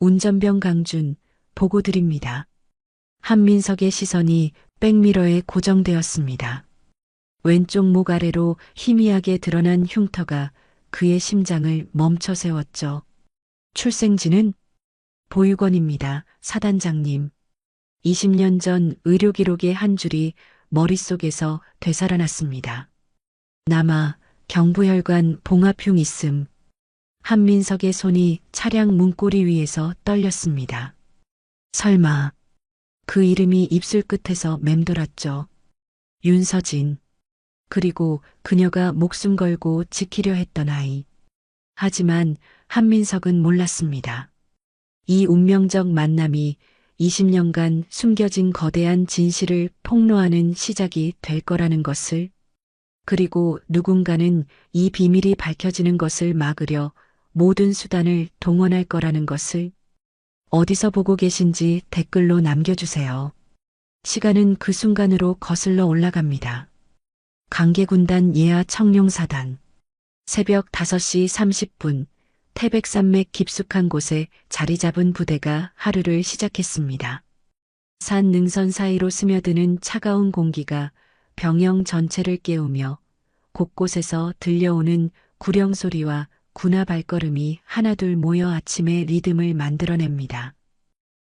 운전병 강준, 보고 드립니다. 한민석의 시선이 백미러에 고정되었습니다. 왼쪽 목 아래로 희미하게 드러난 흉터가 그의 심장을 멈춰 세웠죠. 출생지는 보육원입니다, 사단장님. 20년 전 의료기록의 한 줄이 머릿속에서 되살아났습니다. 남아 경부혈관 봉합흉 있음. 한민석의 손이 차량 문고리 위에서 떨렸습니다. 설마 그 이름이 입술 끝에서 맴돌았죠. 윤서진. 그리고 그녀가 목숨 걸고 지키려 했던 아이. 하지만 한민석은 몰랐습니다. 이 운명적 만남이 20년간 숨겨진 거대한 진실을 폭로하는 시작이 될 거라는 것을, 그리고 누군가는 이 비밀이 밝혀지는 것을 막으려 모든 수단을 동원할 거라는 것을. 어디서 보고 계신지 댓글로 남겨주세요. 시간은 그 순간으로 거슬러 올라갑니다. 강계군단 예하 청룡사단. 새벽 5시 30분, 태백산맥 깊숙한 곳에 자리 잡은 부대가 하루를 시작했습니다. 산 능선 사이로 스며드는 차가운 공기가 병영 전체를 깨우며 곳곳에서 들려오는 구령 소리와 군화 발걸음이 하나둘 모여 아침의 리듬을 만들어냅니다.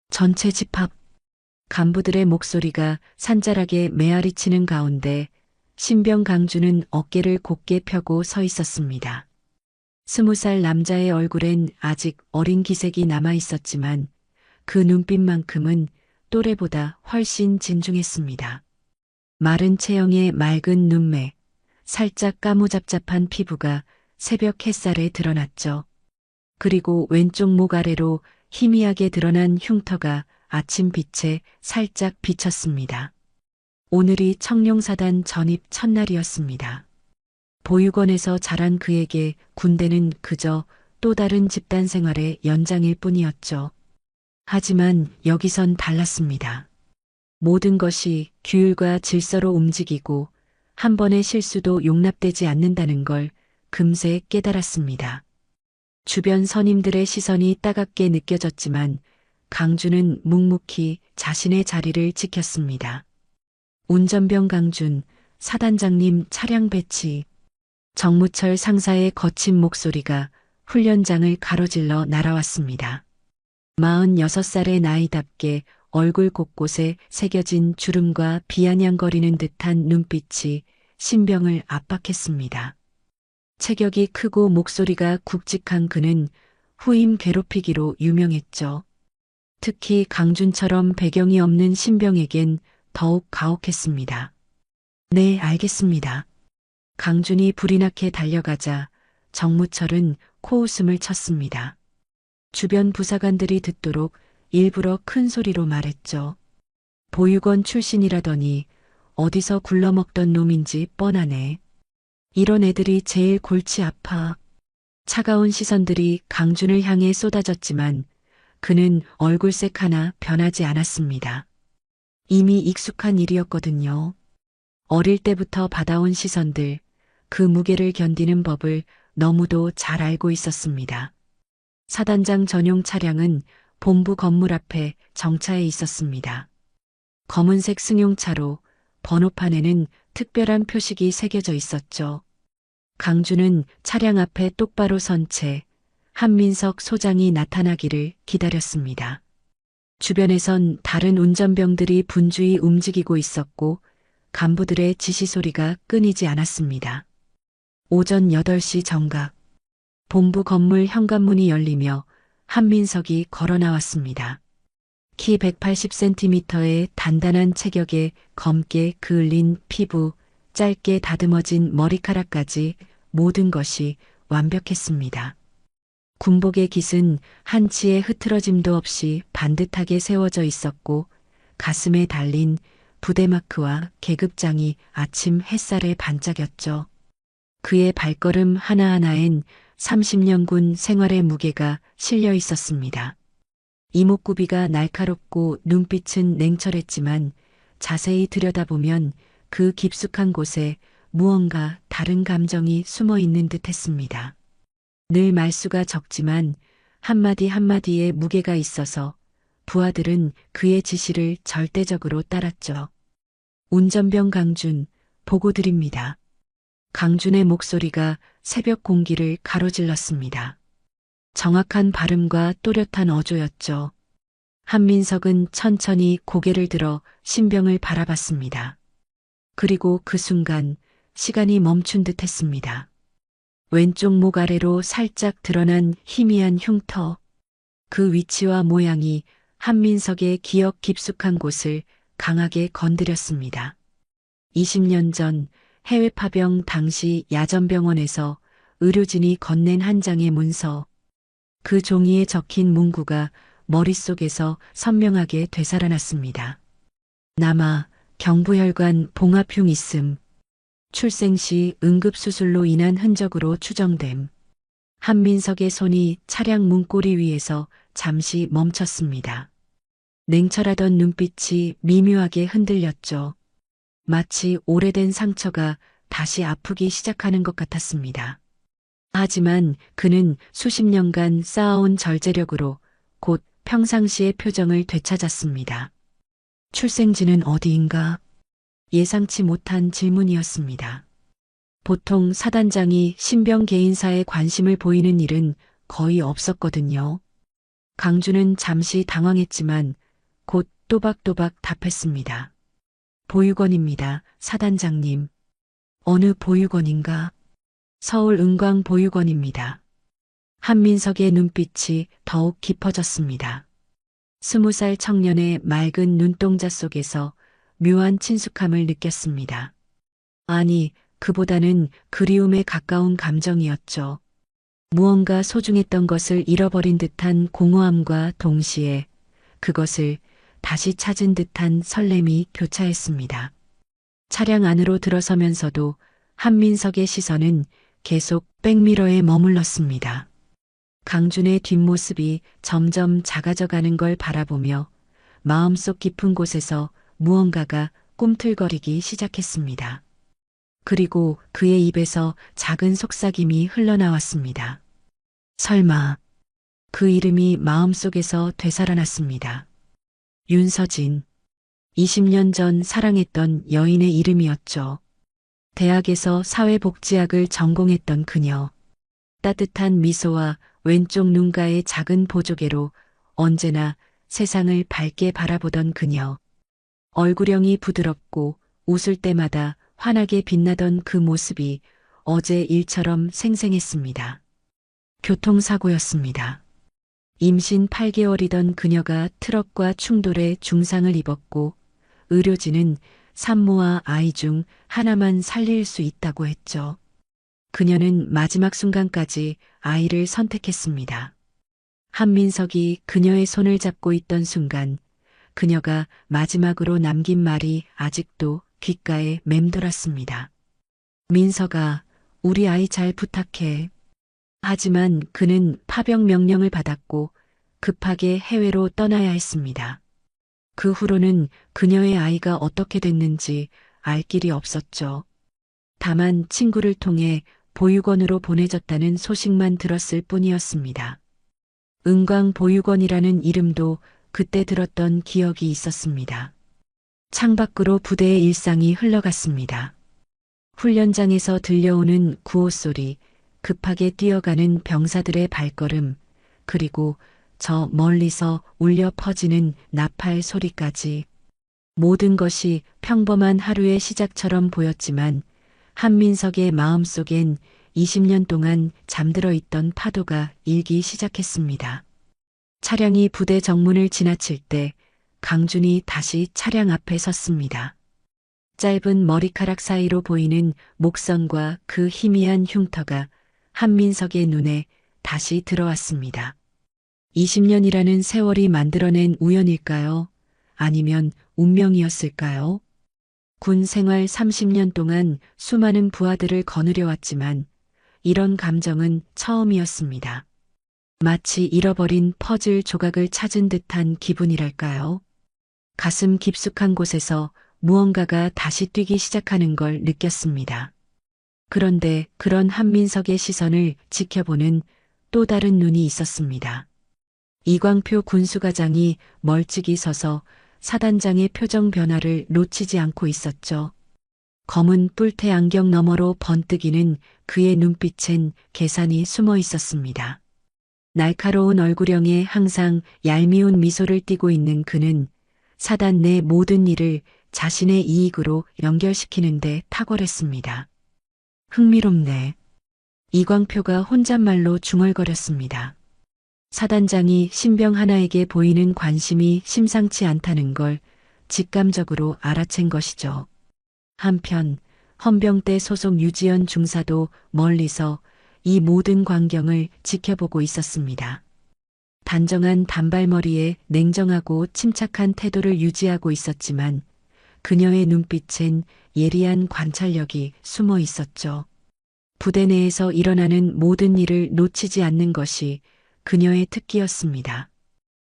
전체 집합. 간부들의 목소리가 산자락에 메아리치는 가운데 신병 강주는 어깨를 곧게 펴고 서 있었습니다. 20살 남자의 얼굴엔 아직 어린 기색이 남아 있었지만 그 눈빛만큼은 또래보다 훨씬 진중했습니다. 마른 체형의 맑은 눈매, 살짝 까무잡잡한 피부가 새벽 햇살에 드러났죠. 그리고 왼쪽 목 아래로 희미하게 드러난 흉터가 아침 빛에 살짝 비쳤습니다. 오늘이 청룡사단 전입 첫날이었습니다. 보육원에서 자란 그에게 군대는 그저 또 다른 집단 생활의 연장일 뿐이었죠. 하지만 여기선 달랐습니다. 모든 것이 규율과 질서로 움직이고 한 번의 실수도 용납되지 않는다는 걸 금세 깨달았습니다. 주변 선임들의 시선이 따갑게 느껴졌지만 강준은 묵묵히 자신의 자리를 지켰습니다. 운전병 강준, 사단장님 차량 배치. 정무철 상사의 거친 목소리가 훈련장을 가로질러 날아왔습니다. 46살의 나이답게 얼굴 곳곳에 새겨진 주름과 비아냥거리는 듯한 눈빛이 신병을 압박했습니다. 체격이 크고 목소리가 굵직한 그는 후임 괴롭히기로 유명했죠. 특히 강준처럼 배경이 없는 신병에겐 더욱 가혹했습니다. 네, 알겠습니다. 강준이 불이 나게 달려가자 정무철은 코웃음을 쳤습니다. 주변 부사관들이 듣도록 일부러 큰 소리로 말했죠. 보육원 출신이라더니 어디서 굴러먹던 놈인지 뻔하네. 이런 애들이 제일 골치 아파. 차가운 시선들이 강준을 향해 쏟아졌지만 그는 얼굴색 하나 변하지 않았습니다. 이미 익숙한 일이었거든요. 어릴 때부터 받아온 시선들, 그 무게를 견디는 법을 너무도 잘 알고 있었습니다. 사단장 전용 차량은 본부 건물 앞에 정차해 있었습니다. 검은색 승용차로 번호판에는 특별한 표식이 새겨져 있었죠. 강준은 차량 앞에 똑바로 선 채 한민석 소장이 나타나기를 기다렸습니다. 주변에선 다른 운전병들이 분주히 움직이고 있었고 간부들의 지시 소리가 끊이지 않았습니다. 오전 8시 정각, 본부 건물 현관문이 열리며 한민석이 걸어 나왔습니다. 키 180cm의 단단한 체격에 검게 그을린 피부, 짧게 다듬어진 머리카락까지 모든 것이 완벽했습니다. 군복의 깃은 한치의 흐트러짐도 없이 반듯하게 세워져 있었고 가슴에 달린 부대마크와 계급장이 아침 햇살에 반짝였죠. 그의 발걸음 하나하나엔 30년 군 생활의 무게가 실려 있었습니다. 이목구비가 날카롭고 눈빛은 냉철했지만 자세히 들여다보면 그 깊숙한 곳에 무언가 다른 감정이 숨어 있는 듯 했습니다. 늘 말수가 적지만 한마디 한마디에 무게가 있어서 부하들은 그의 지시를 절대적으로 따랐죠. 운전병 강준, 보고 드립니다. 강준의 목소리가 새벽 공기를 가로질렀습니다. 정확한 발음과 또렷한 어조였죠. 한민석은 천천히 고개를 들어 신병을 바라봤습니다. 그리고 그 순간 시간이 멈춘 듯 했습니다. 왼쪽 목 아래로 살짝 드러난 희미한 흉터. 그 위치와 모양이 한민석의 기억 깊숙한 곳을 강하게 건드렸습니다. 20년 전 해외 파병 당시 야전병원에서 의료진이 건넨 한 장의 문서. 그 종이에 적힌 문구가 머릿속에서 선명하게 되살아났습니다. 남아 경부혈관 봉합흉 있음. 출생 시 응급수술로 인한 흔적으로 추정됨. 한민석의 손이 차량 문고리 위에서 잠시 멈췄습니다. 냉철하던 눈빛이 미묘하게 흔들렸죠. 마치 오래된 상처가 다시 아프기 시작하는 것 같았습니다. 하지만 그는 수십 년간 쌓아온 절제력으로 곧 평상시의 표정을 되찾았습니다. 출생지는 어디인가? 예상치 못한 질문이었습니다. 보통 사단장이 신병 개인사에 관심을 보이는 일은 거의 없었거든요. 강준은 잠시 당황했지만 곧 또박또박 답했습니다. 보육원입니다, 사단장님. 어느 보육원인가? 서울 은광 보육원입니다. 한민석의 눈빛이 더욱 깊어졌습니다. 20살 청년의 맑은 눈동자 속에서 묘한 친숙함을 느꼈습니다. 아니, 그보다는 그리움에 가까운 감정이었죠. 무언가 소중했던 것을 잃어버린 듯한 공허함과 동시에 그것을 다시 찾은 듯한 설렘이 교차했습니다. 차량 안으로 들어서면서도 한민석의 시선은 계속 백미러에 머물렀습니다. 강준의 뒷모습이 점점 작아져가는 걸 바라보며 마음속 깊은 곳에서 무언가가 꿈틀거리기 시작했습니다. 그리고 그의 입에서 작은 속삭임이 흘러나왔습니다. 설마. 그 이름이 마음속에서 되살아났습니다. 윤서진. 20년 전 사랑했던 여인의 이름이었죠. 대학에서 사회복지학을 전공했던 그녀. 따뜻한 미소와 왼쪽 눈가의 작은 보조개로 언제나 세상을 밝게 바라보던 그녀. 얼굴형이 부드럽고 웃을 때마다 환하게 빛나던 그 모습이 어제 일처럼 생생했습니다. 교통사고였습니다. 임신 8개월이던 그녀가 트럭과 충돌해 중상을 입었고 의료진은 산모와 아이 중 하나만 살릴 수 있다고 했죠. 그녀는 마지막 순간까지 아이를 선택했습니다. 한민석이 그녀의 손을 잡고 있던 순간 그녀가 마지막으로 남긴 말이 아직도 귓가에 맴돌았습니다. 민석아, 우리 아이 잘 부탁해. 하지만 그는 파병 명령을 받았고 급하게 해외로 떠나야 했습니다. 그 후로는 그녀의 아이가 어떻게 됐는지 알 길이 없었죠. 다만 친구를 통해 보육원으로 보내졌다는 소식만 들었을 뿐이었습니다. 은광 보육원이라는 이름도 그때 들었던 기억이 있었습니다. 창밖으로 부대의 일상이 흘러갔습니다. 훈련장에서 들려오는 구호 소리, 급하게 뛰어가는 병사들의 발걸음, 그리고 저 멀리서 울려 퍼지는 나팔 소리까지. 모든 것이 평범한 하루의 시작처럼 보였지만 한민석의 마음속엔 20년 동안 잠들어 있던 파도가 일기 시작했습니다. 차량이 부대 정문을 지나칠 때 강준이 다시 차량 앞에 섰습니다. 짧은 머리카락 사이로 보이는 목선과 그 희미한 흉터가 한민석의 눈에 다시 들어왔습니다. 20년이라는 세월이 만들어낸 우연일까요? 아니면 운명이었을까요? 군 생활 30년 동안 수많은 부하들을 거느려 왔지만 이런 감정은 처음이었습니다. 마치 잃어버린 퍼즐 조각을 찾은 듯한 기분이랄까요? 가슴 깊숙한 곳에서 무언가가 다시 뛰기 시작하는 걸 느꼈습니다. 그런데 그런 한민석의 시선을 지켜보는 또 다른 눈이 있었습니다. 이광표 군수과장이 멀찍이 서서 사단장의 표정 변화를 놓치지 않고 있었죠. 검은 뿔테 안경 너머로 번뜩이는 그의 눈빛엔 계산이 숨어 있었습니다. 날카로운 얼굴형에 항상 얄미운 미소를 띠고 있는 그는 사단 내 모든 일을 자신의 이익으로 연결시키는데 탁월했습니다. 흥미롭네. 이광표가 혼잣말로 중얼거렸습니다. 사단장이 신병 하나에게 보이는 관심이 심상치 않다는 걸 직감적으로 알아챈 것이죠. 한편 헌병대 소속 유지연 중사도 멀리서 이 모든 광경을 지켜보고 있었습니다. 단정한 단발머리에 냉정하고 침착한 태도를 유지하고 있었지만 그녀의 눈빛엔 예리한 관찰력이 숨어 있었죠. 부대 내에서 일어나는 모든 일을 놓치지 않는 것이 그녀의 특기였습니다.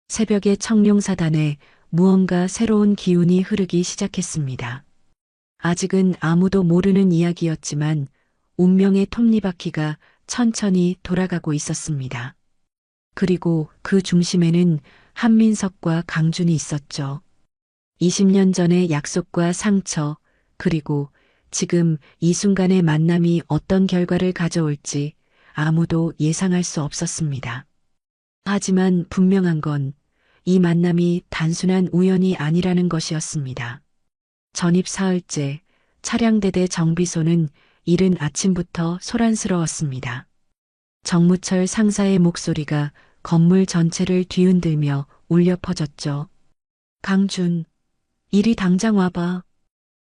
새벽의 청룡사단에 무언가 새로운 기운이 흐르기 시작했습니다. 아직은 아무도 모르는 이야기였지만 운명의 톱니바퀴가 천천히 돌아가고 있었습니다. 그리고 그 중심에는 한민석과 강준이 있었죠. 20년 전의 약속과 상처, 그리고 지금 이 순간의 만남이 어떤 결과를 가져올지 아무도 예상할 수 없었습니다. 하지만 분명한 건 이 만남이 단순한 우연이 아니라는 것이었습니다. 전입 사흘째 차량대대 정비소는 이른 아침부터 소란스러웠습니다. 정무철 상사의 목소리가 건물 전체를 뒤흔들며 울려 퍼졌죠. 강준, 이리 당장 와봐.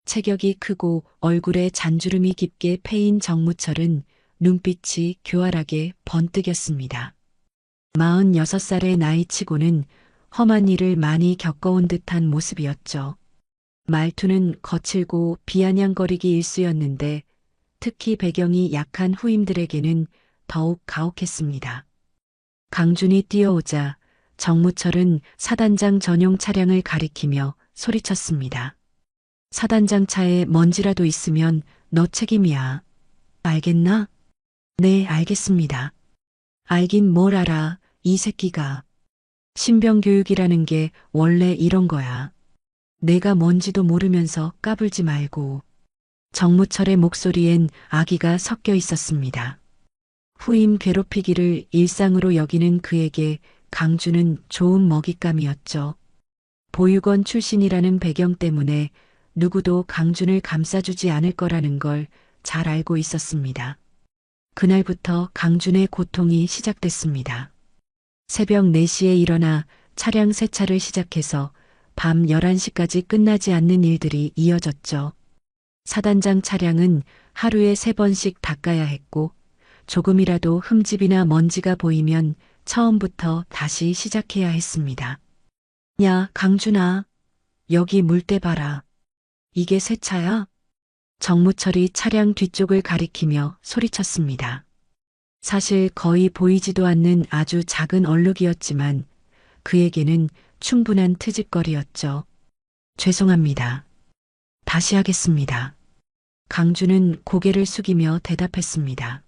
체격이 크고 얼굴에 잔주름이 깊게 패인 정무철은 눈빛이 교활하게 번뜩였습니다. 46살의 나이치고는 험한 일을 많이 겪어온 듯한 모습이었죠. 말투는 거칠고 비아냥거리기 일쑤였는데 특히 배경이 약한 후임들에게는 더욱 가혹했습니다. 강준이 뛰어오자 정무철은 사단장 전용 차량을 가리키며 소리쳤습니다. 사단장 차에 먼지라도 있으면 너 책임이야. 알겠나? 네, 알겠습니다. 알긴 뭘 알아, 이 새끼가. 신병교육이라는 게 원래 이런 거야. 내가 뭔지도 모르면서 까불지 말고. 정무철의 목소리엔 악의가 섞여 있었습니다. 후임 괴롭히기를 일상으로 여기는 그에게 강준은 좋은 먹잇감이었죠. 보육원 출신이라는 배경 때문에 누구도 강준을 감싸주지 않을 거라는 걸 잘 알고 있었습니다. 그날부터 강준의 고통이 시작됐습니다. 새벽 4시에 일어나 차량 세차를 시작해서 밤 11시까지 끝나지 않는 일들이 이어졌죠. 사단장 차량은 하루에 3번씩 닦아야 했고 조금이라도 흠집이나 먼지가 보이면 처음부터 다시 시작해야 했습니다. 야, 강준아. 여기 물때 봐라. 이게 새 차야? 정무철이 차량 뒤쪽을 가리키며 소리쳤습니다. 사실 거의 보이지도 않는 아주 작은 얼룩이었지만 그에게는 충분한 트집거리였죠. 죄송합니다. 다시 하겠습니다. 강준은 고개를 숙이며 대답했습니다.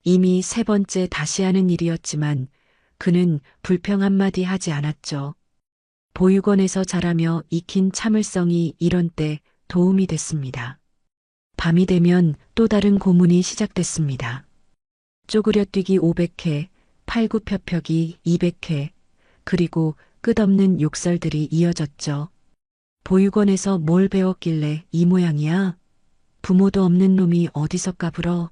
이미 3번째 다시 하는 일이었지만 그는 불평 한마디 하지 않았죠. 보육원에서 자라며 익힌 참을성이 이런 때 도움이 됐습니다. 밤이 되면 또 다른 고문이 시작됐습니다. 쪼그려 뛰기 500회, 팔굽혀펴기 200회, 그리고 끝없는 욕설들이 이어졌죠. 보육원에서 뭘 배웠길래 이 모양이야? 부모도 없는 놈이 어디서 까불어?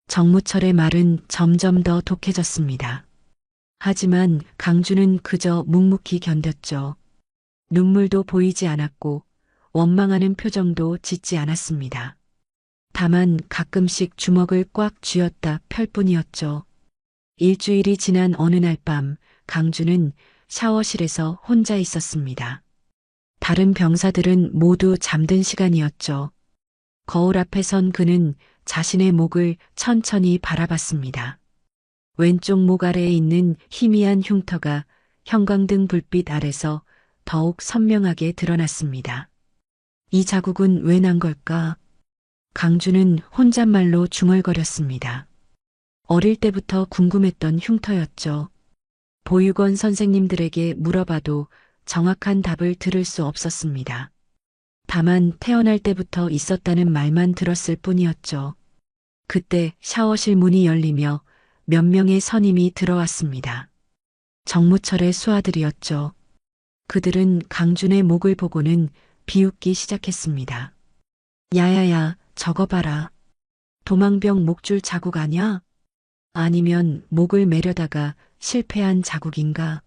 정무철의 말은 점점 더 독해졌습니다. 하지만 강준은 그저 묵묵히 견뎠죠. 눈물도 보이지 않았고 원망하는 표정도 짓지 않았습니다. 다만 가끔씩 주먹을 꽉 쥐었다 펼 뿐이었죠. 일주일이 지난 어느 날 밤 강준은 샤워실에서 혼자 있었습니다. 다른 병사들은 모두 잠든 시간이었죠. 거울 앞에 선 그는 자신의 목을 천천히 바라봤습니다. 왼쪽 목 아래에 있는 희미한 흉터가 형광등 불빛 아래서 더욱 선명하게 드러났습니다. 이 자국은 왜 난 걸까? 강준은 혼잣말로 중얼거렸습니다. 어릴 때부터 궁금했던 흉터였죠. 보육원 선생님들에게 물어봐도 정확한 답을 들을 수 없었습니다. 다만 태어날 때부터 있었다는 말만 들었을 뿐이었죠. 그때 샤워실 문이 열리며 몇 명의 선임이 들어왔습니다. 정무철의 수하들이었죠. 그들은 강준의 목을 보고는 비웃기 시작했습니다. 야야야, 저거 봐라. 도망병 목줄 자국 아냐? 아니면 목을 매려다가 실패한 자국인가?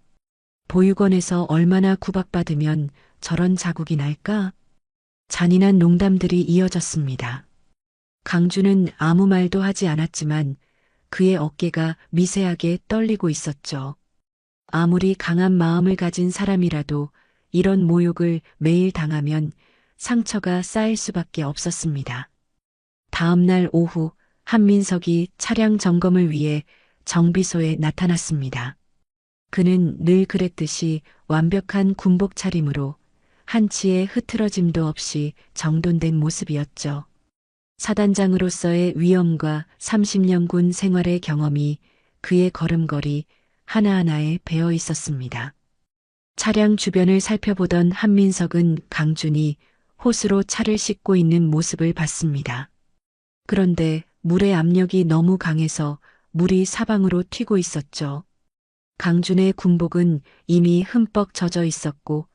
보육원에서 얼마나 구박받으면 저런 자국이 날까? 잔인한 농담들이 이어졌습니다. 강준은 아무 말도 하지 않았지만 그의 어깨가 미세하게 떨리고 있었죠. 아무리 강한 마음을 가진 사람이라도 이런 모욕을 매일 당하면 상처가 쌓일 수밖에 없었습니다. 다음 날 오후 한민석이 차량 점검을 위해 정비소에 나타났습니다. 그는 늘 그랬듯이 완벽한 군복 차림으로 한치의 흐트러짐도 없이 정돈된 모습이었죠. 사단장으로서의 위엄과 30년 군 생활의 경험이 그의 걸음걸이 하나하나에 배어 있었습니다. 차량 주변을 살펴보던 한민석은 강준이 호스로 차를 씻고 있는 모습을 봤습니다. 그런데 물의 압력이 너무 강해서 물이 사방으로 튀고 있었죠. 강준의 군복은 이미 흠뻑 젖어 있었고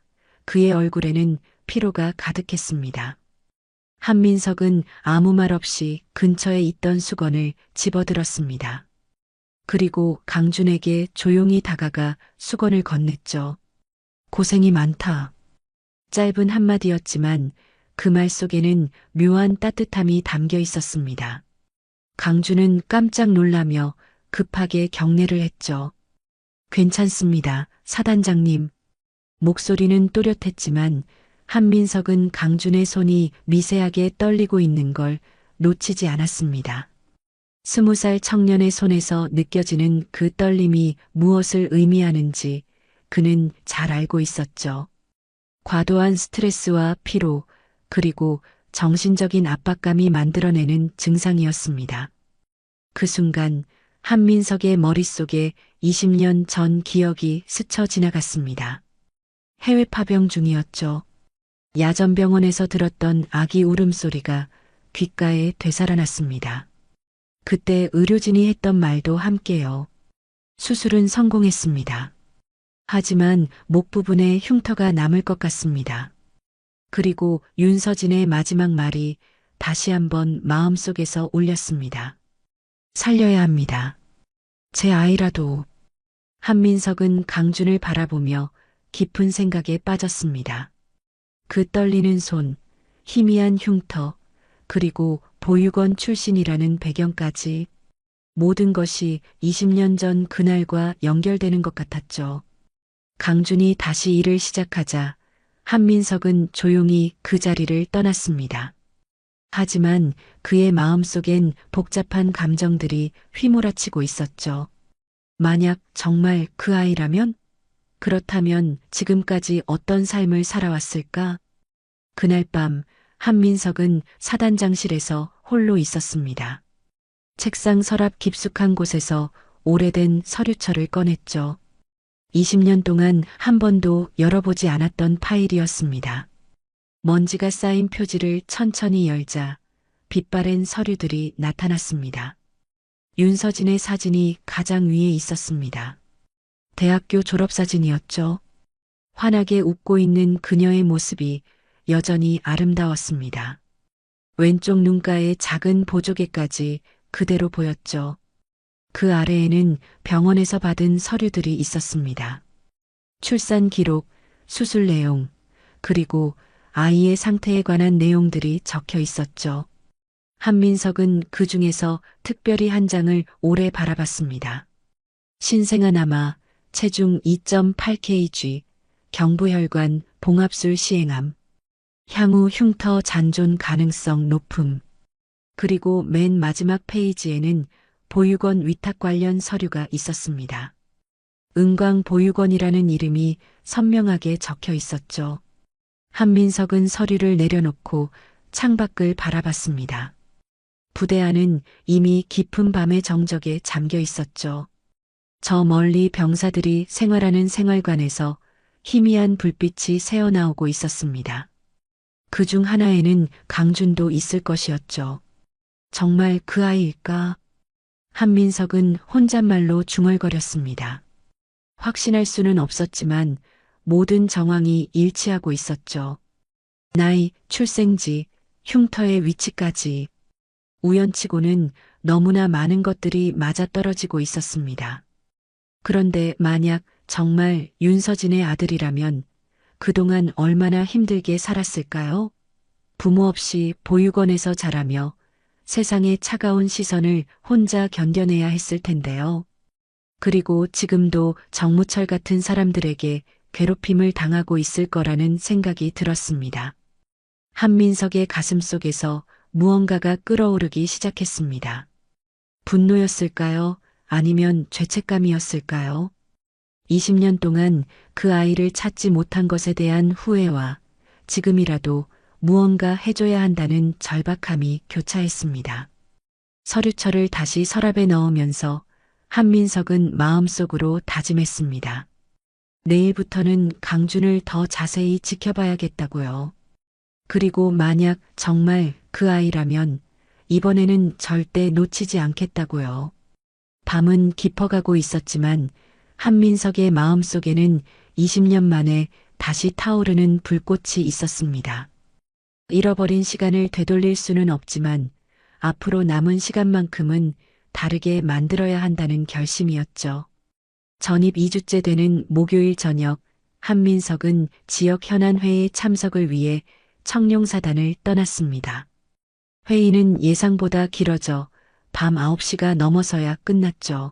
그의 얼굴에는 피로가 가득했습니다. 한민석은 아무 말 없이 근처에 있던 수건을 집어들었습니다. 그리고 강준에게 조용히 다가가 수건을 건넸죠. 고생이 많다. 짧은 한마디였지만 그 말 속에는 묘한 따뜻함이 담겨 있었습니다. 강준은 깜짝 놀라며 급하게 경례를 했죠. 괜찮습니다, 사단장님. 목소리는 또렷했지만 한민석은 강준의 손이 미세하게 떨리고 있는 걸 놓치지 않았습니다. 20살 청년의 손에서 느껴지는 그 떨림이 무엇을 의미하는지 그는 잘 알고 있었죠. 과도한 스트레스와 피로, 그리고 정신적인 압박감이 만들어내는 증상이었습니다. 그 순간 한민석의 머릿속에 20년 전 기억이 스쳐 지나갔습니다. 해외 파병 중이었죠. 야전병원에서 들었던 아기 울음소리가 귓가에 되살아났습니다. 그때 의료진이 했던 말도 함께요. 수술은 성공했습니다. 하지만 목 부분에 흉터가 남을 것 같습니다. 그리고 윤서진의 마지막 말이 다시 한번 마음속에서 울렸습니다. 살려야 합니다. 제 아이라도. 한민석은 강준을 바라보며 깊은 생각에 빠졌습니다. 그 떨리는 손, 희미한 흉터, 그리고 보육원 출신이라는 배경까지 모든 것이 20년 전 그날과 연결되는 것 같았죠. 강준이 다시 일을 시작하자 한민석은 조용히 그 자리를 떠났습니다. 하지만 그의 마음속엔 복잡한 감정들이 휘몰아치고 있었죠. 만약 정말 그 아이라면? 그렇다면 지금까지 어떤 삶을 살아왔을까? 그날 밤 한민석은 사단장실에서 홀로 있었습니다. 책상 서랍 깊숙한 곳에서 오래된 서류철을 꺼냈죠. 20년 동안 한 번도 열어보지 않았던 파일이었습니다. 먼지가 쌓인 표지를 천천히 열자 빛바랜 서류들이 나타났습니다. 윤서진의 사진이 가장 위에 있었습니다. 대학교 졸업사진이었죠. 환하게 웃고 있는 그녀의 모습이 여전히 아름다웠습니다. 왼쪽 눈가의 작은 보조개까지 그대로 보였죠. 그 아래에는 병원에서 받은 서류들이 있었습니다. 출산 기록, 수술 내용, 그리고 아이의 상태에 관한 내용들이 적혀 있었죠. 한민석은 그 중에서 특별히 한 장을 오래 바라봤습니다. 신생아 남아, 체중 2.8kg, 경부혈관, 봉합술 시행함, 향후 흉터 잔존 가능성 높음. 그리고 맨 마지막 페이지에는 보육원 위탁 관련 서류가 있었습니다. 은광보육원이라는 이름이 선명하게 적혀 있었죠. 한민석은 서류를 내려놓고 창밖을 바라봤습니다. 부대 안은 이미 깊은 밤의 정적에 잠겨 있었죠. 저 멀리 병사들이 생활하는 생활관에서 희미한 불빛이 새어나오고 있었습니다. 그 중 하나에는 강준도 있을 것이었죠. 정말 그 아이일까? 한민석은 혼잣말로 중얼거렸습니다. 확신할 수는 없었지만 모든 정황이 일치하고 있었죠. 나이, 출생지, 흉터의 위치까지. 우연치고는 너무나 많은 것들이 맞아떨어지고 있었습니다. 그런데 만약 정말 윤서진의 아들이라면 그동안 얼마나 힘들게 살았을까요? 부모 없이 보육원에서 자라며 세상의 차가운 시선을 혼자 견뎌내야 했을 텐데요. 그리고 지금도 정무철 같은 사람들에게 괴롭힘을 당하고 있을 거라는 생각이 들었습니다. 한민석의 가슴 속에서 무언가가 끓어오르기 시작했습니다. 분노였을까요? 아니면 죄책감이었을까요? 20년 동안 그 아이를 찾지 못한 것에 대한 후회와 지금이라도 무언가 해줘야 한다는 절박함이 교차했습니다. 서류철을 다시 서랍에 넣으면서 한민석은 마음속으로 다짐했습니다. 내일부터는 강준을 더 자세히 지켜봐야겠다고요. 그리고 만약 정말 그 아이라면 이번에는 절대 놓치지 않겠다고요. 밤은 깊어가고 있었지만 한민석의 마음속에는 20년 만에 다시 타오르는 불꽃이 있었습니다. 잃어버린 시간을 되돌릴 수는 없지만 앞으로 남은 시간만큼은 다르게 만들어야 한다는 결심이었죠. 전입 2주째 되는 목요일 저녁, 한민석은 지역 현안회의 참석을 위해 청룡사단을 떠났습니다. 회의는 예상보다 길어져 밤 9시가 넘어서야 끝났죠.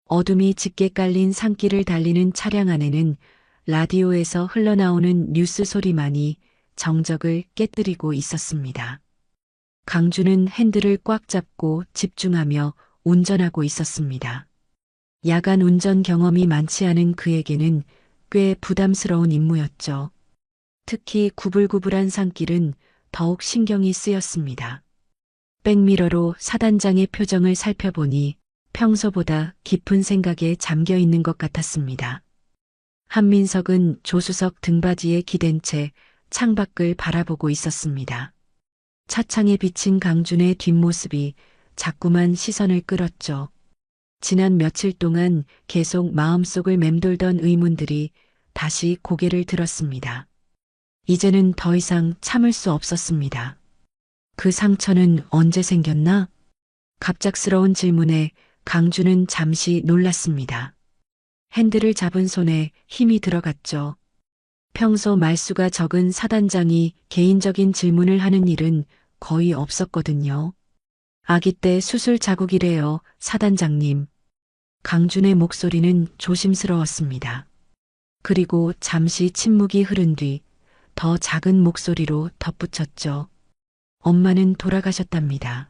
어둠이 짙게 깔린 산길을 달리는 차량 안에는 라디오에서 흘러나오는 뉴스 소리만이 정적을 깨뜨리고 있었습니다. 강주는 핸들을 꽉 잡고 집중하며 운전하고 있었습니다. 야간 운전 경험이 많지 않은 그에게는 꽤 부담스러운 임무였죠. 특히 구불구불한 산길은 더욱 신경이 쓰였습니다. 백미러로 사단장의 표정을 살펴보니 평소보다 깊은 생각에 잠겨 있는 것 같았습니다. 한민석은 조수석 등받이에 기댄 채 창밖을 바라보고 있었습니다. 차창에 비친 강준의 뒷모습이 자꾸만 시선을 끌었죠. 지난 며칠 동안 계속 마음속을 맴돌던 의문들이 다시 고개를 들었습니다. 이제는 더 이상 참을 수 없었습니다. 그 상처는 언제 생겼나? 갑작스러운 질문에 강준은 잠시 놀랐습니다. 핸들을 잡은 손에 힘이 들어갔죠. 평소 말수가 적은 사단장이 개인적인 질문을 하는 일은 거의 없었거든요. 아기 때 수술 자국이래요, 사단장님. 강준의 목소리는 조심스러웠습니다. 그리고 잠시 침묵이 흐른 뒤 더 작은 목소리로 덧붙였죠. 엄마는 돌아가셨답니다.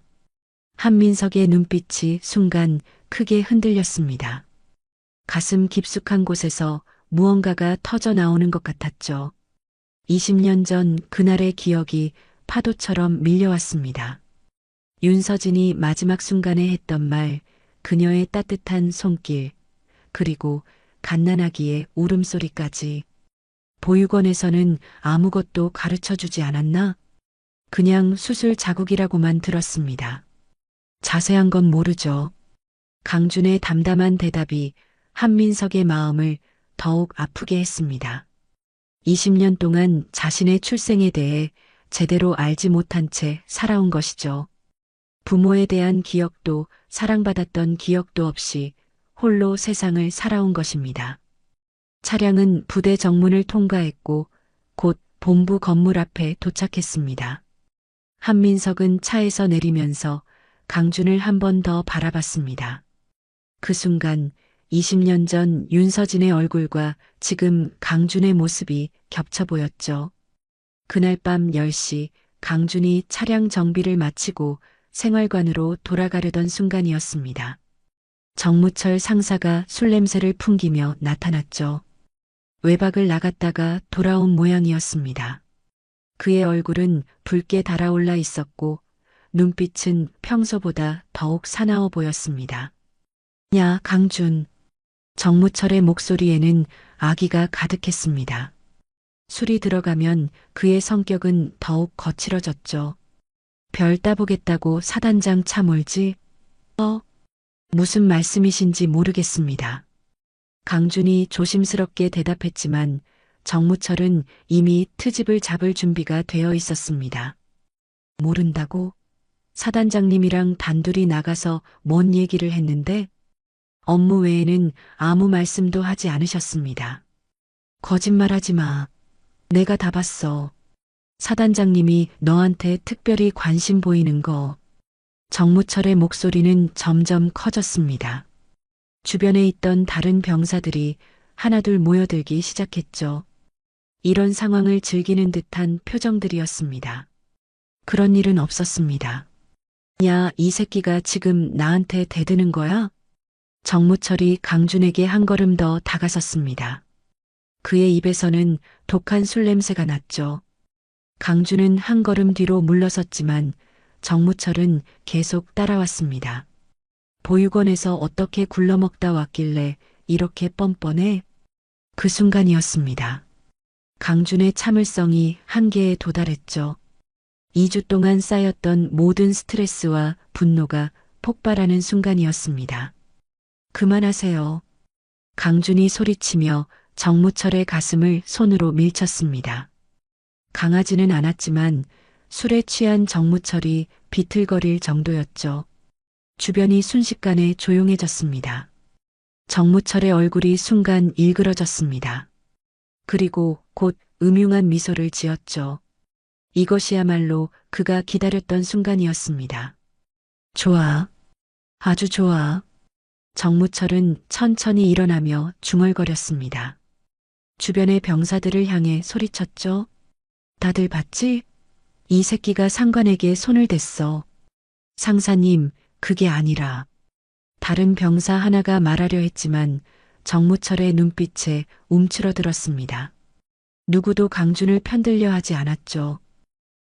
한민석의 눈빛이 순간 크게 흔들렸습니다. 가슴 깊숙한 곳에서 무언가가 터져 나오는 것 같았죠. 20년 전 그날의 기억이 파도처럼 밀려왔습니다. 윤서진이 마지막 순간에 했던 말, 그녀의 따뜻한 손길, 그리고 갓난아기의 울음소리까지. 보육원에서는 아무것도 가르쳐 주지 않았나? 그냥 수술 자국이라고만 들었습니다. 자세한 건 모르죠. 강준의 담담한 대답이 한민석의 마음을 더욱 아프게 했습니다. 20년 동안 자신의 출생에 대해 제대로 알지 못한 채 살아온 것이죠. 부모에 대한 기억도 사랑받았던 기억도 없이 홀로 세상을 살아온 것입니다. 차량은 부대 정문을 통과했고 곧 본부 건물 앞에 도착했습니다. 한민석은 차에서 내리면서 강준을 한 번 더 바라봤습니다. 그 순간 20년 전 윤서진의 얼굴과 지금 강준의 모습이 겹쳐 보였죠. 그날 밤 10시 강준이 차량 정비를 마치고 생활관으로 돌아가려던 순간이었습니다. 정무철 상사가 술 냄새를 풍기며 나타났죠. 외박을 나갔다가 돌아온 모양이었습니다. 그의 얼굴은 붉게 달아올라 있었고 눈빛은 평소보다 더욱 사나워 보였습니다. 야, 강준. 정무철의 목소리에는 악의가 가득했습니다. 술이 들어가면 그의 성격은 더욱 거칠어졌죠. 별 따보겠다고 사단장 차 몰지? 무슨 말씀이신지 모르겠습니다. 강준이 조심스럽게 대답했지만 정무철은 이미 트집을 잡을 준비가 되어 있었습니다. 모른다고? 사단장님이랑 단둘이 나가서 뭔 얘기를 했는데 업무 외에는 아무 말씀도 하지 않으셨습니다. 거짓말하지 마. 내가 다 봤어. 사단장님이 너한테 특별히 관심 보이는 거. 정무철의 목소리는 점점 커졌습니다. 주변에 있던 다른 병사들이 하나둘 모여들기 시작했죠. 이런 상황을 즐기는 듯한 표정들이었습니다. 그런 일은 없었습니다. 야, 이 새끼가 지금 나한테 대드는 거야? 정무철이 강준에게 한 걸음 더 다가섰습니다. 그의 입에서는 독한 술 냄새가 났죠. 강준은 한 걸음 뒤로 물러섰지만 정무철은 계속 따라왔습니다. 보육원에서 어떻게 굴러먹다 왔길래 이렇게 뻔뻔해? 그 순간이었습니다. 강준의 참을성이 한계에 도달했죠. 2주 동안 쌓였던 모든 스트레스와 분노가 폭발하는 순간이었습니다. 그만하세요. 강준이 소리치며 정무철의 가슴을 손으로 밀쳤습니다. 강하지는 않았지만 술에 취한 정무철이 비틀거릴 정도였죠. 주변이 순식간에 조용해졌습니다. 정무철의 얼굴이 순간 일그러졌습니다. 그리고 곧 음흉한 미소를 지었죠. 이것이야말로 그가 기다렸던 순간이었습니다. 좋아. 아주 좋아. 정무철은 천천히 일어나며 중얼거렸습니다. 주변의 병사들을 향해 소리쳤죠. 다들 봤지? 이 새끼가 상관에게 손을 댔어. 상사님, 그게 아니라. 다른 병사 하나가 말하려 했지만 정무철의 눈빛에 움츠러들었습니다. 누구도 강준을 편들려 하지 않았죠.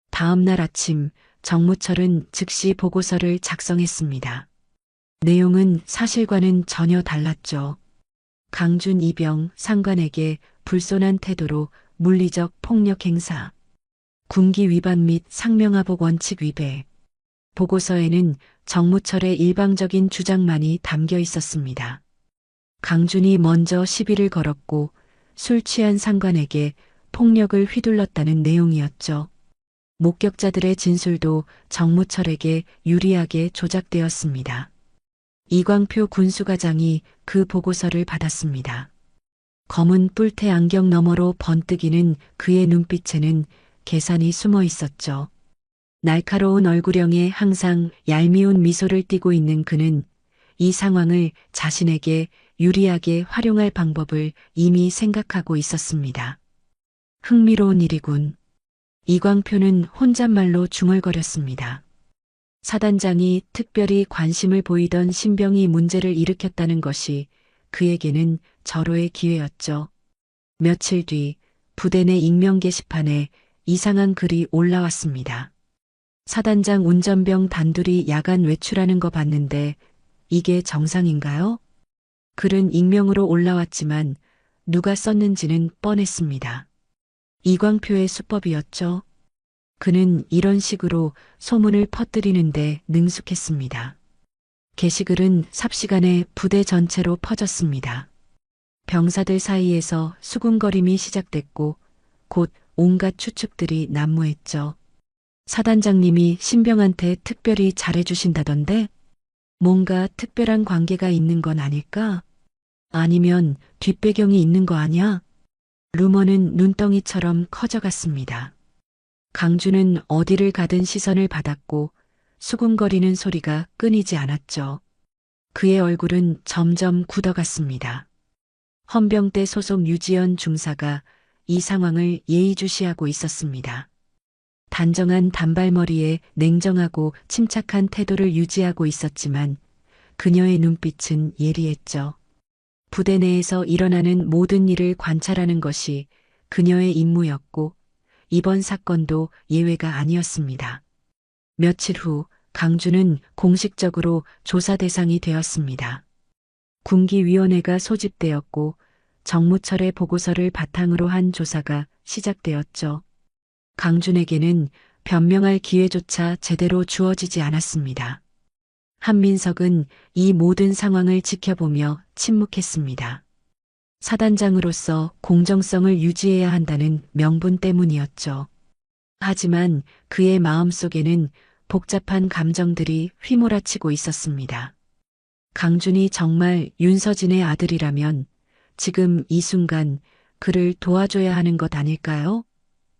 다음 날 아침 정무철은 즉시 보고서를 작성했습니다. 내용은 사실과는 전혀 달랐죠. 강준 이병 상관에게 불손한 태도로 물리적 폭력 행사, 군기 위반 및 상명하복 원칙 위배. 보고서에는 정무철의 일방적인 주장만이 담겨 있었습니다. 강준이 먼저 시비를 걸었고 술 취한 상관에게 폭력을 휘둘렀다는 내용이었죠. 목격자들의 진술도 정무철에게 유리하게 조작되었습니다. 이광표 군수과장이 그 보고서를 받았습니다. 검은 뿔테 안경 너머로 번뜩이는 그의 눈빛에는 계산이 숨어 있었죠. 날카로운 얼굴형에 항상 얄미운 미소를 띠고 있는 그는 이 상황을 자신에게 유리하게 활용할 방법을 이미 생각하고 있었습니다. 흥미로운 일이군. 이광표는 혼잣말로 중얼거렸습니다. 사단장이 특별히 관심을 보이던 신병이 문제를 일으켰다는 것이 그에게는 절호의 기회였죠. 며칠 뒤 부대 내 익명 게시판에 이상한 글이 올라왔습니다. 사단장 운전병 단둘이 야간 외출하는 거 봤는데 이게 정상인가요? 글은 익명으로 올라왔지만 누가 썼는지는 뻔했습니다. 이광표의 수법이었죠. 그는 이런 식으로 소문을 퍼뜨리는데 능숙했습니다. 게시글은 삽시간에 부대 전체로 퍼졌습니다. 병사들 사이에서 수군거림이 시작됐고 곧 온갖 추측들이 난무했죠. 사단장님이 신병한테 특별히 잘해주신다던데 뭔가 특별한 관계가 있는 건 아닐까? 아니면 뒷배경이 있는 거 아냐? 루머는 눈덩이처럼 커져갔습니다. 강준은 어디를 가든 시선을 받았고 수군거리는 소리가 끊이지 않았죠. 그의 얼굴은 점점 굳어갔습니다. 헌병대 소속 유지연 중사가 이 상황을 예의주시하고 있었습니다. 단정한 단발머리에 냉정하고 침착한 태도를 유지하고 있었지만 그녀의 눈빛은 예리했죠. 부대 내에서 일어나는 모든 일을 관찰하는 것이 그녀의 임무였고 이번 사건도 예외가 아니었습니다. 며칠 후 강준은 공식적으로 조사 대상이 되었습니다. 군기위원회가 소집되었고 정무철의 보고서를 바탕으로 한 조사가 시작되었죠. 강준에게는 변명할 기회조차 제대로 주어지지 않았습니다. 한민석은 이 모든 상황을 지켜보며 침묵했습니다. 사단장으로서 공정성을 유지해야 한다는 명분 때문이었죠. 하지만 그의 마음속에는 복잡한 감정들이 휘몰아치고 있었습니다. 강준이 정말 윤서진의 아들이라면 지금 이 순간 그를 도와줘야 하는 것 아닐까요?